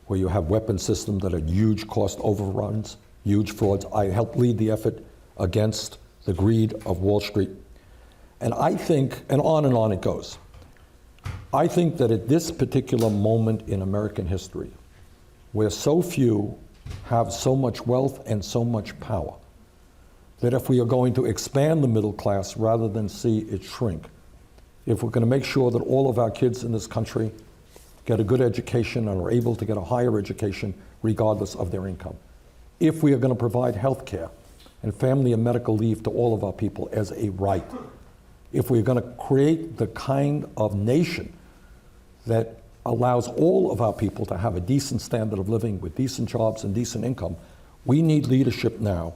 where you have weapon systems that are huge cost overruns, huge frauds. I helped lead the effort against the greed of Wall Street. And I think, and on it goes, I think that at this particular moment in American history, where so few have so much wealth and so much power, that if we are going to expand the middle class rather than see it shrink, if we're going to make sure that all of our kids in this country get a good education and are able to get a higher education regardless of their income, if we are going to provide health care and family and medical leave to all of our people as a right, if we're going to create the kind of nation that allows all of our people to have a decent standard of living with decent jobs and decent income, we need leadership now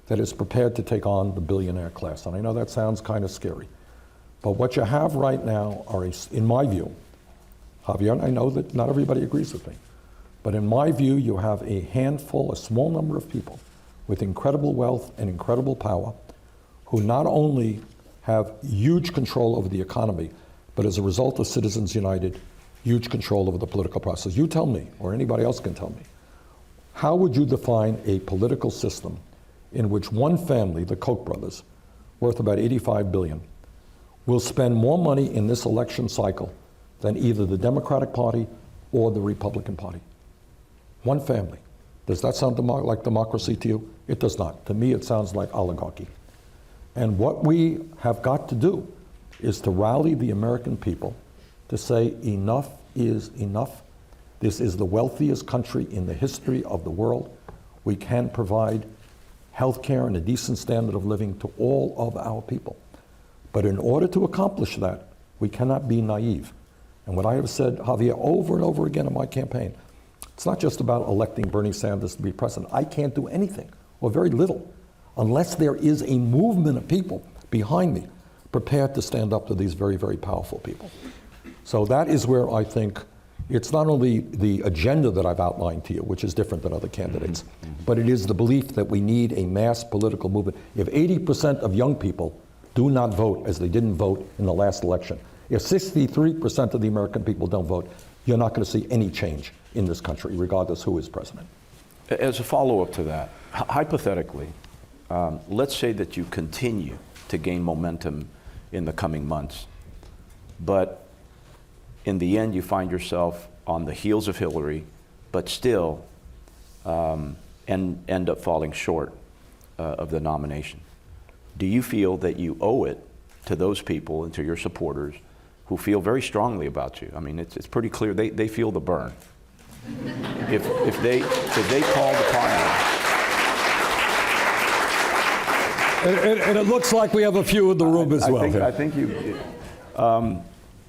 that is prepared to take on the billionaire class. And I know that sounds kind of scary, but what you have right now are, in my view, Javier, I know that not everybody agrees with me, but in my view, you have a handful, a small number of people with incredible wealth and incredible power who not only have huge control over the economy, but as a result of Citizens United, huge control over the political process. You tell me, or anybody else can tell me, how would you define a political system in which one family, the Koch brothers, worth about $85 billion, will spend more money in this election cycle than either the Democratic Party or the Republican Party? One family. Does that sound like democracy to you? It does not. To me, it sounds like oligarchy. And what we have got to do is to rally the American people to say enough is enough. This is the wealthiest country in the history of the world. We can provide health care and a decent standard of living to all of our people. But in order to accomplish that, we cannot be naive. And what I have said, Javier, over and over again in my campaign, it's not just about electing Bernie Sanders to be president. I can't do anything, or very little, unless there is a movement of people behind me prepared to stand up to these very, very powerful people. So that is where I think it's not only the agenda that I've outlined to you, which is different than other candidates, but it is the belief that we need a mass political movement. If 80% of young people do not vote as they didn't vote in the last election, if 63% of the American people don't vote, you're not going to see any change in this country, regardless who is president. As a follow-up to that, hypothetically, let's say that you continue to gain momentum in the coming months, but in the end you find yourself on the heels of Hillary, but still end up falling short of the nomination. Do you feel that you owe it to those people and to your supporters who feel very strongly about you? I mean, it's pretty clear they feel the burn. If they called upon you. And it looks like we have a few in the room as well. I think you,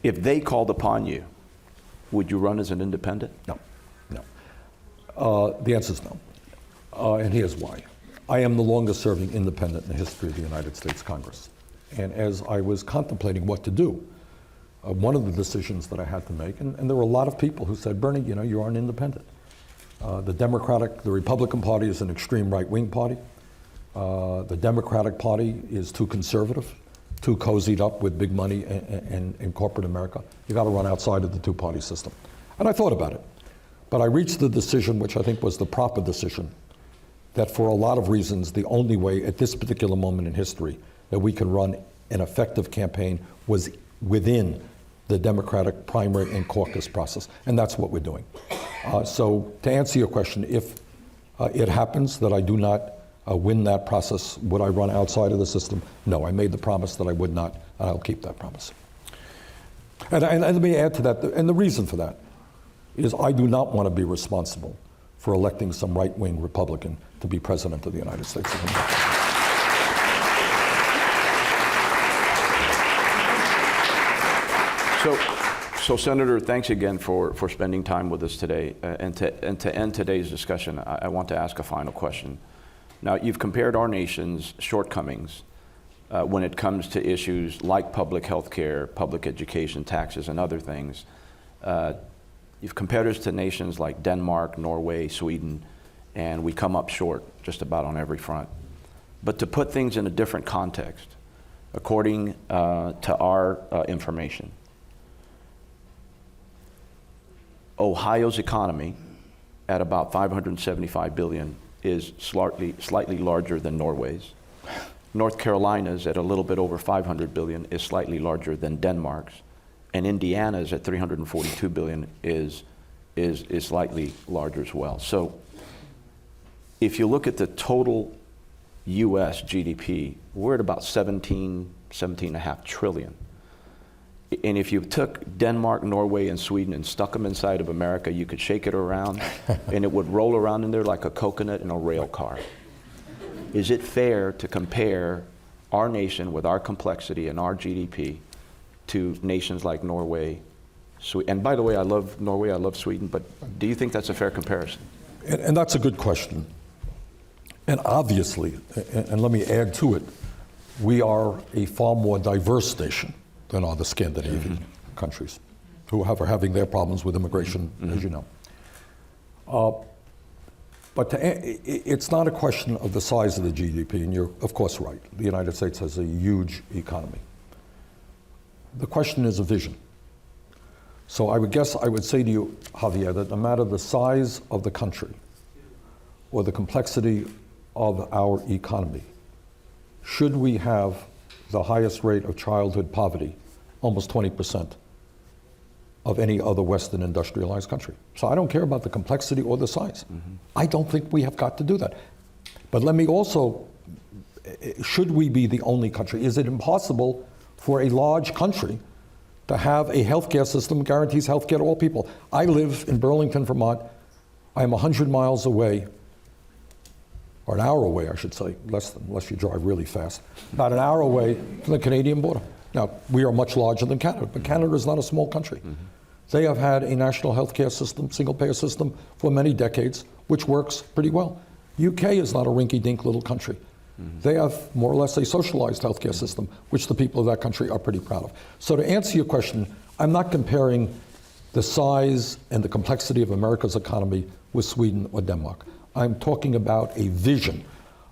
if they called upon you, would you run as an independent? No, no. The answer is no. And here's why. I am the longest serving independent in the history of the United States Congress. And as I was contemplating what to do, one of the decisions that I had to make, and there were a lot of people who said, Bernie, you know, you are an independent. The Republican Party is an extreme right-wing party. The Democratic Party is too conservative, too cozied up with big money and corporate America. You got to run outside of the two-party system. And I thought about it. But I reached the decision, which I think was the proper decision, that for a lot of reasons, the only way at this particular moment in history that we can run an effective campaign was within the Democratic primary and caucus process. And that's what we're doing. So to answer your question, if it happens that I do not win that process, would I run outside of the system? No, I made the promise that I would not, and I'll keep that promise. And let me add to that, and the reason for that is I do not want to be responsible for electing some right-wing Republican to be president of the United States of America. So Senator, thanks again for spending time with us today. And to end today's discussion, I want to ask a final question. Now, you've compared our nation's shortcomings when it comes to issues like public health care, public education, taxes, and other things. You've compared us to nations like Denmark, Norway, Sweden, and we come up short just about on every front. But to put things in a different context, according to our information, Ohio's economy at about $575 billion is slightly larger than Norway's. North Carolina's at a little bit over $500 billion is slightly larger than Denmark's. And Indiana's at $342 billion is slightly larger as well. So if you look at the total US GDP, we're at about 17.5 trillion. And if you took Denmark, Norway, and Sweden and stuck them inside of America, you could shake it around, and it would roll around in there like a coconut in a rail car. Is it fair to compare our nation with our complexity and our GDP to nations like Norway, Sweden? And by the way, I love Norway, I love Sweden, but do you think that's a fair comparison? And that's a good question. And obviously, and let me add to it, we are a far more diverse nation than are the Scandinavian countries, who are having their problems with immigration, as you know. But it's not a question of the size of the GDP, and you're of course right. The United States has a huge economy. The question is a vision. So I would say to you, Javier, that no matter the size of the country or the complexity of our economy, should we have the highest rate of childhood poverty, almost 20%, of any other Western industrialized country. So I don't care about the complexity or the size. I don't think we have got to do that. But let me also, should we be the only country? Is it impossible for a large country to have a healthcare system that guarantees healthcare to all people? I live in Burlington, Vermont. I am 100 miles away, or an hour away, I should say, unless you drive really fast, about an hour away from the Canadian border. Now, we are much larger than Canada, but Canada is not a small country. They have had a national healthcare system, single-payer system, for many decades, which works pretty well. UK is not a rinky-dink little country. They have more or less a socialized healthcare system, which the people of that country are pretty proud of. So to answer your question, I'm not comparing the size and the complexity of America's economy with Sweden or Denmark. I'm talking about a vision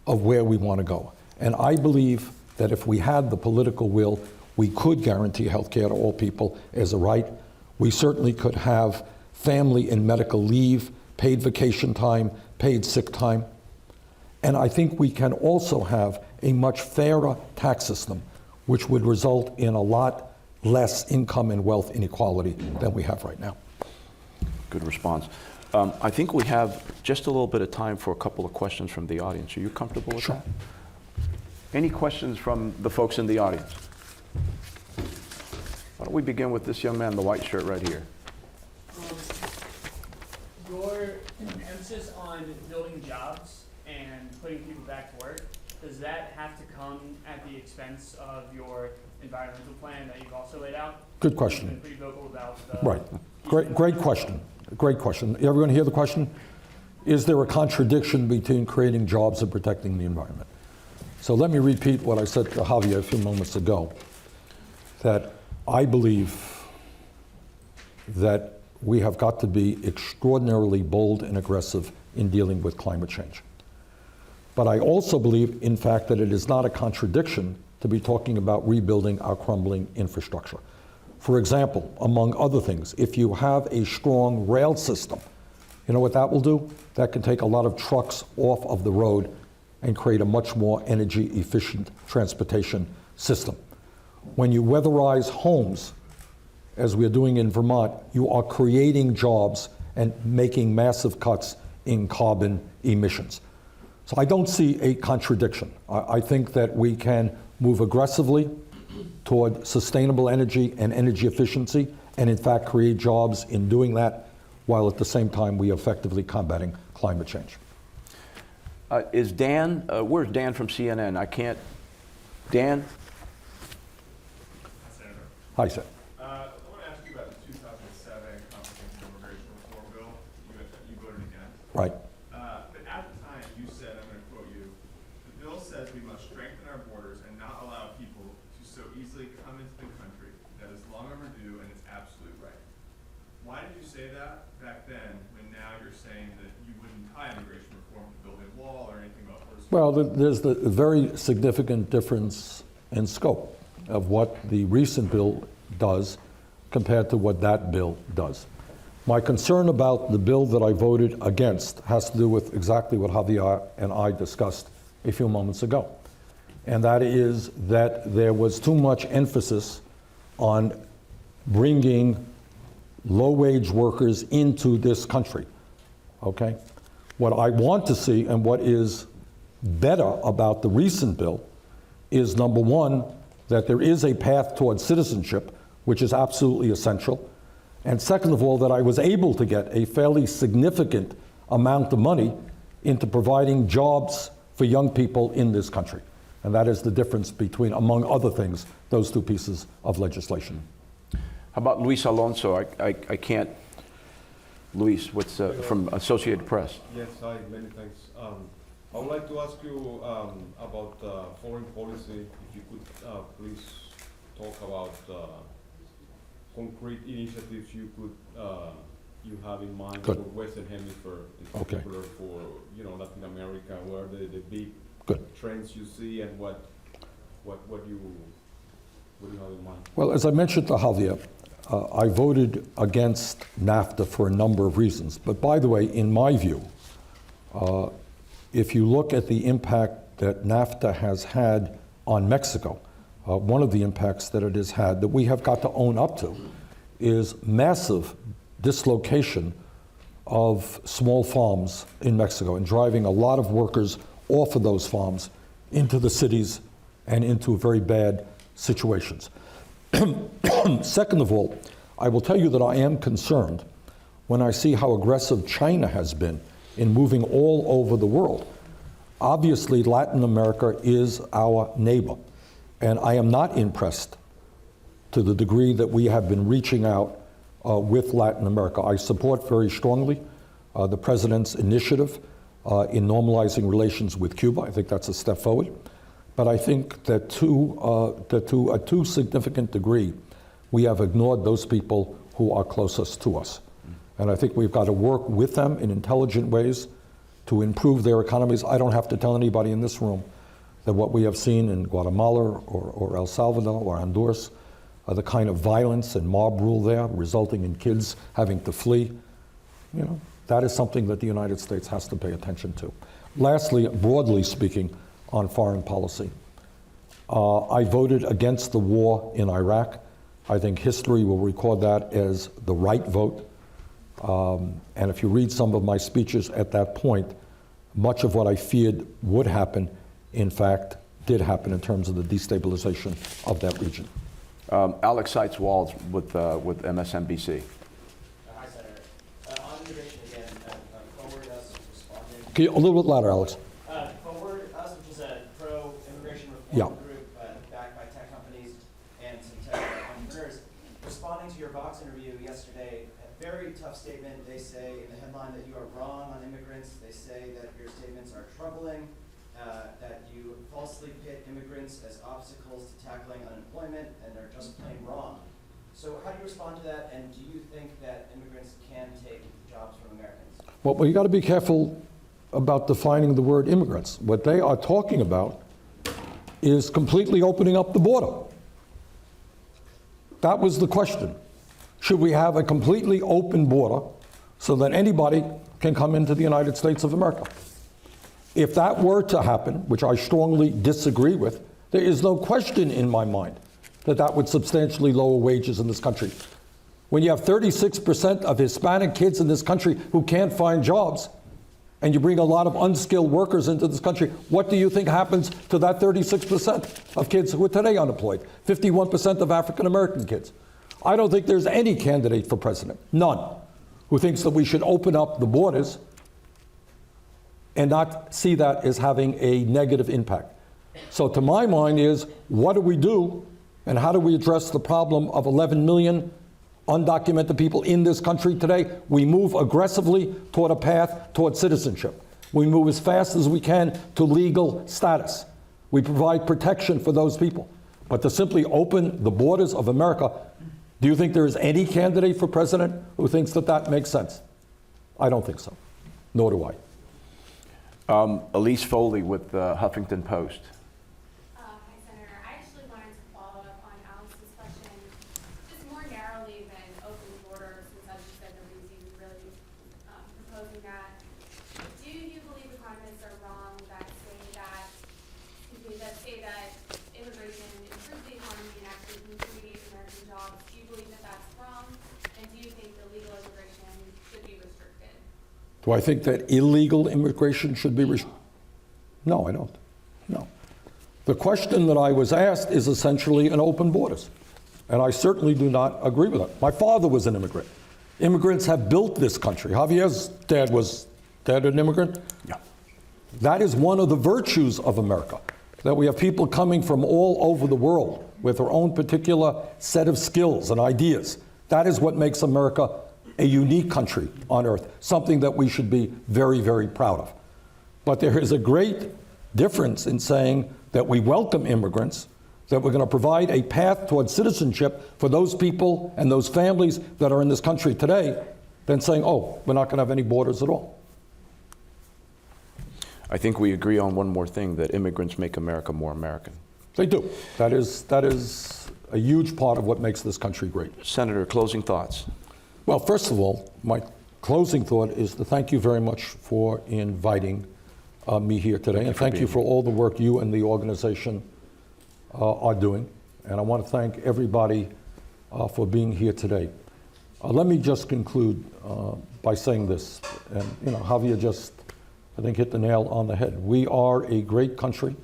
of where we want to go. And I believe that if we had the political will, we could guarantee health care to all people as a right. We certainly could have family and medical leave, paid vacation time, paid sick time. And I think we can also have a much fairer tax system, which would result in a lot less income and wealth inequality than we have right now. Good response. I think we have just a little bit of time for a couple of questions from the audience. Are you comfortable with that? Any questions from the folks in the audience? Why don't we begin with this young man in the white shirt right here? Your emphasis on building jobs and putting people back to work, does that have to come at the expense of your environmental plan that you've also laid out? Good question. You've been pretty vocal about the Right. Great question. Great question. Everyone hear the question? Is there a contradiction between creating jobs and protecting the environment? So let me repeat what I said to Javier a few moments ago, that I believe that we have got to be extraordinarily bold and aggressive in dealing with climate change. But I also believe, in fact, that it is not a contradiction to be talking about rebuilding our crumbling infrastructure. For example, among other things, if you have a strong rail system, you know what that will do? That can take a lot of trucks off of the road and create a much more energy efficient transportation system. When you weatherize homes, as we're doing in Vermont, you are creating jobs and making massive cuts in carbon emissions. So I don't see a contradiction. I think that we can move aggressively toward sustainable energy and energy efficiency, and in fact create jobs in doing that, while at the same time we are effectively combating climate change. Is Dan, where's Dan from CNN? I can't, Dan? Senator. Hi, sir. I want to ask you about the 2007 comprehensive immigration reform bill you voted against. Right. But at the time, you said, I'm going to quote you, the bill says we must strengthen our borders and not allow people to so easily come into the country. That is long overdue and it's absolute right. Why did you say that back then when now you're saying that you wouldn't tie immigration reform to building a wall or anything about force? Well, there's the very significant difference in scope of what the recent bill does compared to what that bill does. My concern about the bill that I voted against has to do with exactly what Javier and I discussed a few moments ago. And that is that there was too much emphasis on bringing low-wage workers into this country, okay? What I want to see and what is better about the recent bill is, number one, that there is a path towards citizenship which is absolutely essential. And second of all, that I was able to get a fairly significant amount of money into providing jobs for young people in this country. And that is the difference between, among other things, those two pieces of legislation. How about Luis Alonso? I can't. Luis, what's from Associated Press? Yes, hi, many thanks. I would like to ask you about foreign policy. If you could please talk about concrete initiatives you have in mind Good. for Western Hemisphere, in Okay. particular for Latin America, where the big Good. trends you see and what you have in mind. Well, as I mentioned to Javier, I voted against NAFTA for a number of reasons. But by the way, in my view, if you look at the impact that NAFTA has had on Mexico, one of the impacts that it has had that we have got to own up to is massive dislocation of small farms in Mexico and driving a lot of workers off of those farms into the cities and into very bad situations. Second of all, I will tell you that I am concerned when I see how aggressive China has been in moving all over the world. Obviously, Latin America is our neighbor, and I am not impressed to the degree that we have been reaching out with Latin America. I support very strongly the President's initiative in normalizing relations with Cuba. I think that's a step forward. But I think that to a too significant degree, we have ignored those people who are closest to us. And I think we've got to work with them in intelligent ways to improve their economies. I don't have to tell anybody in this room that what we have seen in Guatemala or El Salvador or Honduras, the kind of violence and mob rule there, resulting in kids having to flee, that is something that the United States has to pay attention to. Lastly, broadly speaking, on foreign policy, I voted against the war in Iraq. I think history will record that as the right vote. And if you read some of my speeches at that point, much of what I feared would happen, in fact, did happen in terms of the destabilization of that region. Alex Seitz-Walls with MSNBC. Hi, Senator. On immigration again, Forward Us responded. Can you, a little bit louder, Alex? Forward Us, which is a pro-immigration reform Yeah. group backed by tech companies and some tech entrepreneurs, responding to your Vox interview yesterday, a very tough statement. They say in the headline that you are wrong on immigrants. They say that your statements are troubling, that you falsely pit immigrants as obstacles to tackling unemployment, and they're just plain wrong. So how do you respond to that, and do you think that immigrants can take jobs from Americans? Well, you got to be careful about defining the word immigrants. What they are talking about is completely opening up the border. That was the question. Should we have a completely open border so that anybody can come into the United States of America? If that were to happen, which I strongly disagree with, there is no question in my mind that that would substantially lower wages in this country. When you have 36% of Hispanic kids in this country who can't find jobs, and you bring a lot of unskilled workers into this country, what do you think happens to that 36% of kids who are today unemployed? 51% of African American kids. I don't think there's any candidate for president, none, who thinks that we should open up the borders and not see that as having a negative impact. So to my mind is, what do we do and how do we address the problem of 11 million undocumented people in this country today? We move aggressively toward a path toward citizenship. We move as fast as we can to legal status. We provide protection for those people. But to simply open the borders of America, do you think there is any candidate for president who thinks that that makes sense? I don't think so, nor do I. Elise Foley with the Huffington Post. Hi, Senator. I actually wanted to follow up on Alex's question, just more narrowly than open borders, since as you said, nobody's even really proposing that. Do you believe economists are wrong that say that immigration improves the economy and actually can create American jobs? Do you believe that that's wrong? And do you think the legal immigration should be restricted? Do I think that illegal immigration should be restricted? No, I don't. No. The question that I was asked is essentially an open borders. And I certainly do not agree with that. My father was an immigrant. Immigrants have built this country. Javier's dad was an immigrant? Yeah. That is one of the virtues of America, that we have people coming from all over the world with their own particular set of skills and ideas. That is what makes America a unique country on earth, something that we should be very, very proud of. But there is a great difference in saying that we welcome immigrants, that we're going to provide a path towards citizenship for those people and those families that are in this country today, than saying, oh, we're not going to have any borders at all. I think we agree on one more thing, that immigrants make America more American. They do. That is a huge part of what makes this country great. Senator, closing thoughts. Well, first of all, my closing thought is to thank you very much for inviting me here today, and thank you for all the work you and the organization are doing. And I want to thank everybody for being here today. Let me just conclude by saying this, and Javier just, I think, hit the nail on the head. We are a great country,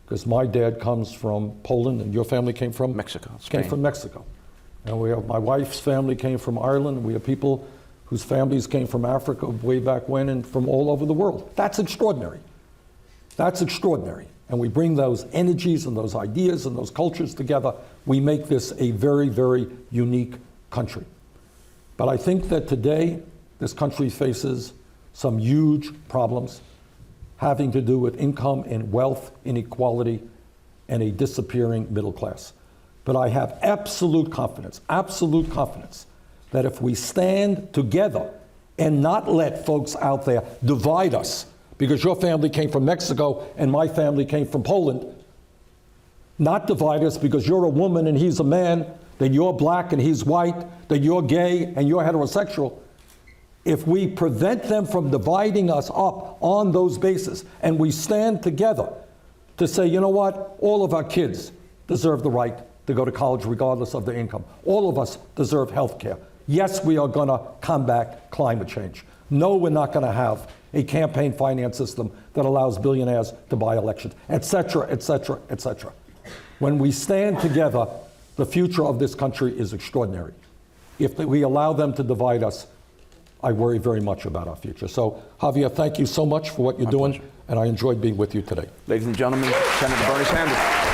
because my dad comes from Poland, and your family came from? Mexico, Came Spain. from Mexico. And we have, my wife's family came from Ireland, and we have people whose families came from Africa way back when and from all over the world. That's extraordinary. That's extraordinary. And we bring those energies and those ideas and those cultures together. We make this a very, very unique country. But I think that today, this country faces some huge problems having to do with income and wealth inequality and a disappearing middle class. But I have absolute confidence that if we stand together and not let folks out there divide us, because your family came from Mexico and my family came from Poland, not divide us because you're a woman and he's a man, then you're black and he's white, then you're gay and you're heterosexual. If we prevent them from dividing us up on those bases, and we stand together to say, you know what, all of our kids deserve the right to go to college regardless of their income. All of us deserve health care. Yes, we are going to combat climate change. No, we're not going to have a campaign finance system that allows billionaires to buy elections, et cetera, et cetera, et cetera. When we stand together, the future of this country is extraordinary. If we allow them to divide us, I worry very much about our future. So, Javier, thank you so much for what you're doing, and I enjoyed being with you today. Ladies and gentlemen, Senator Bernie Sanders.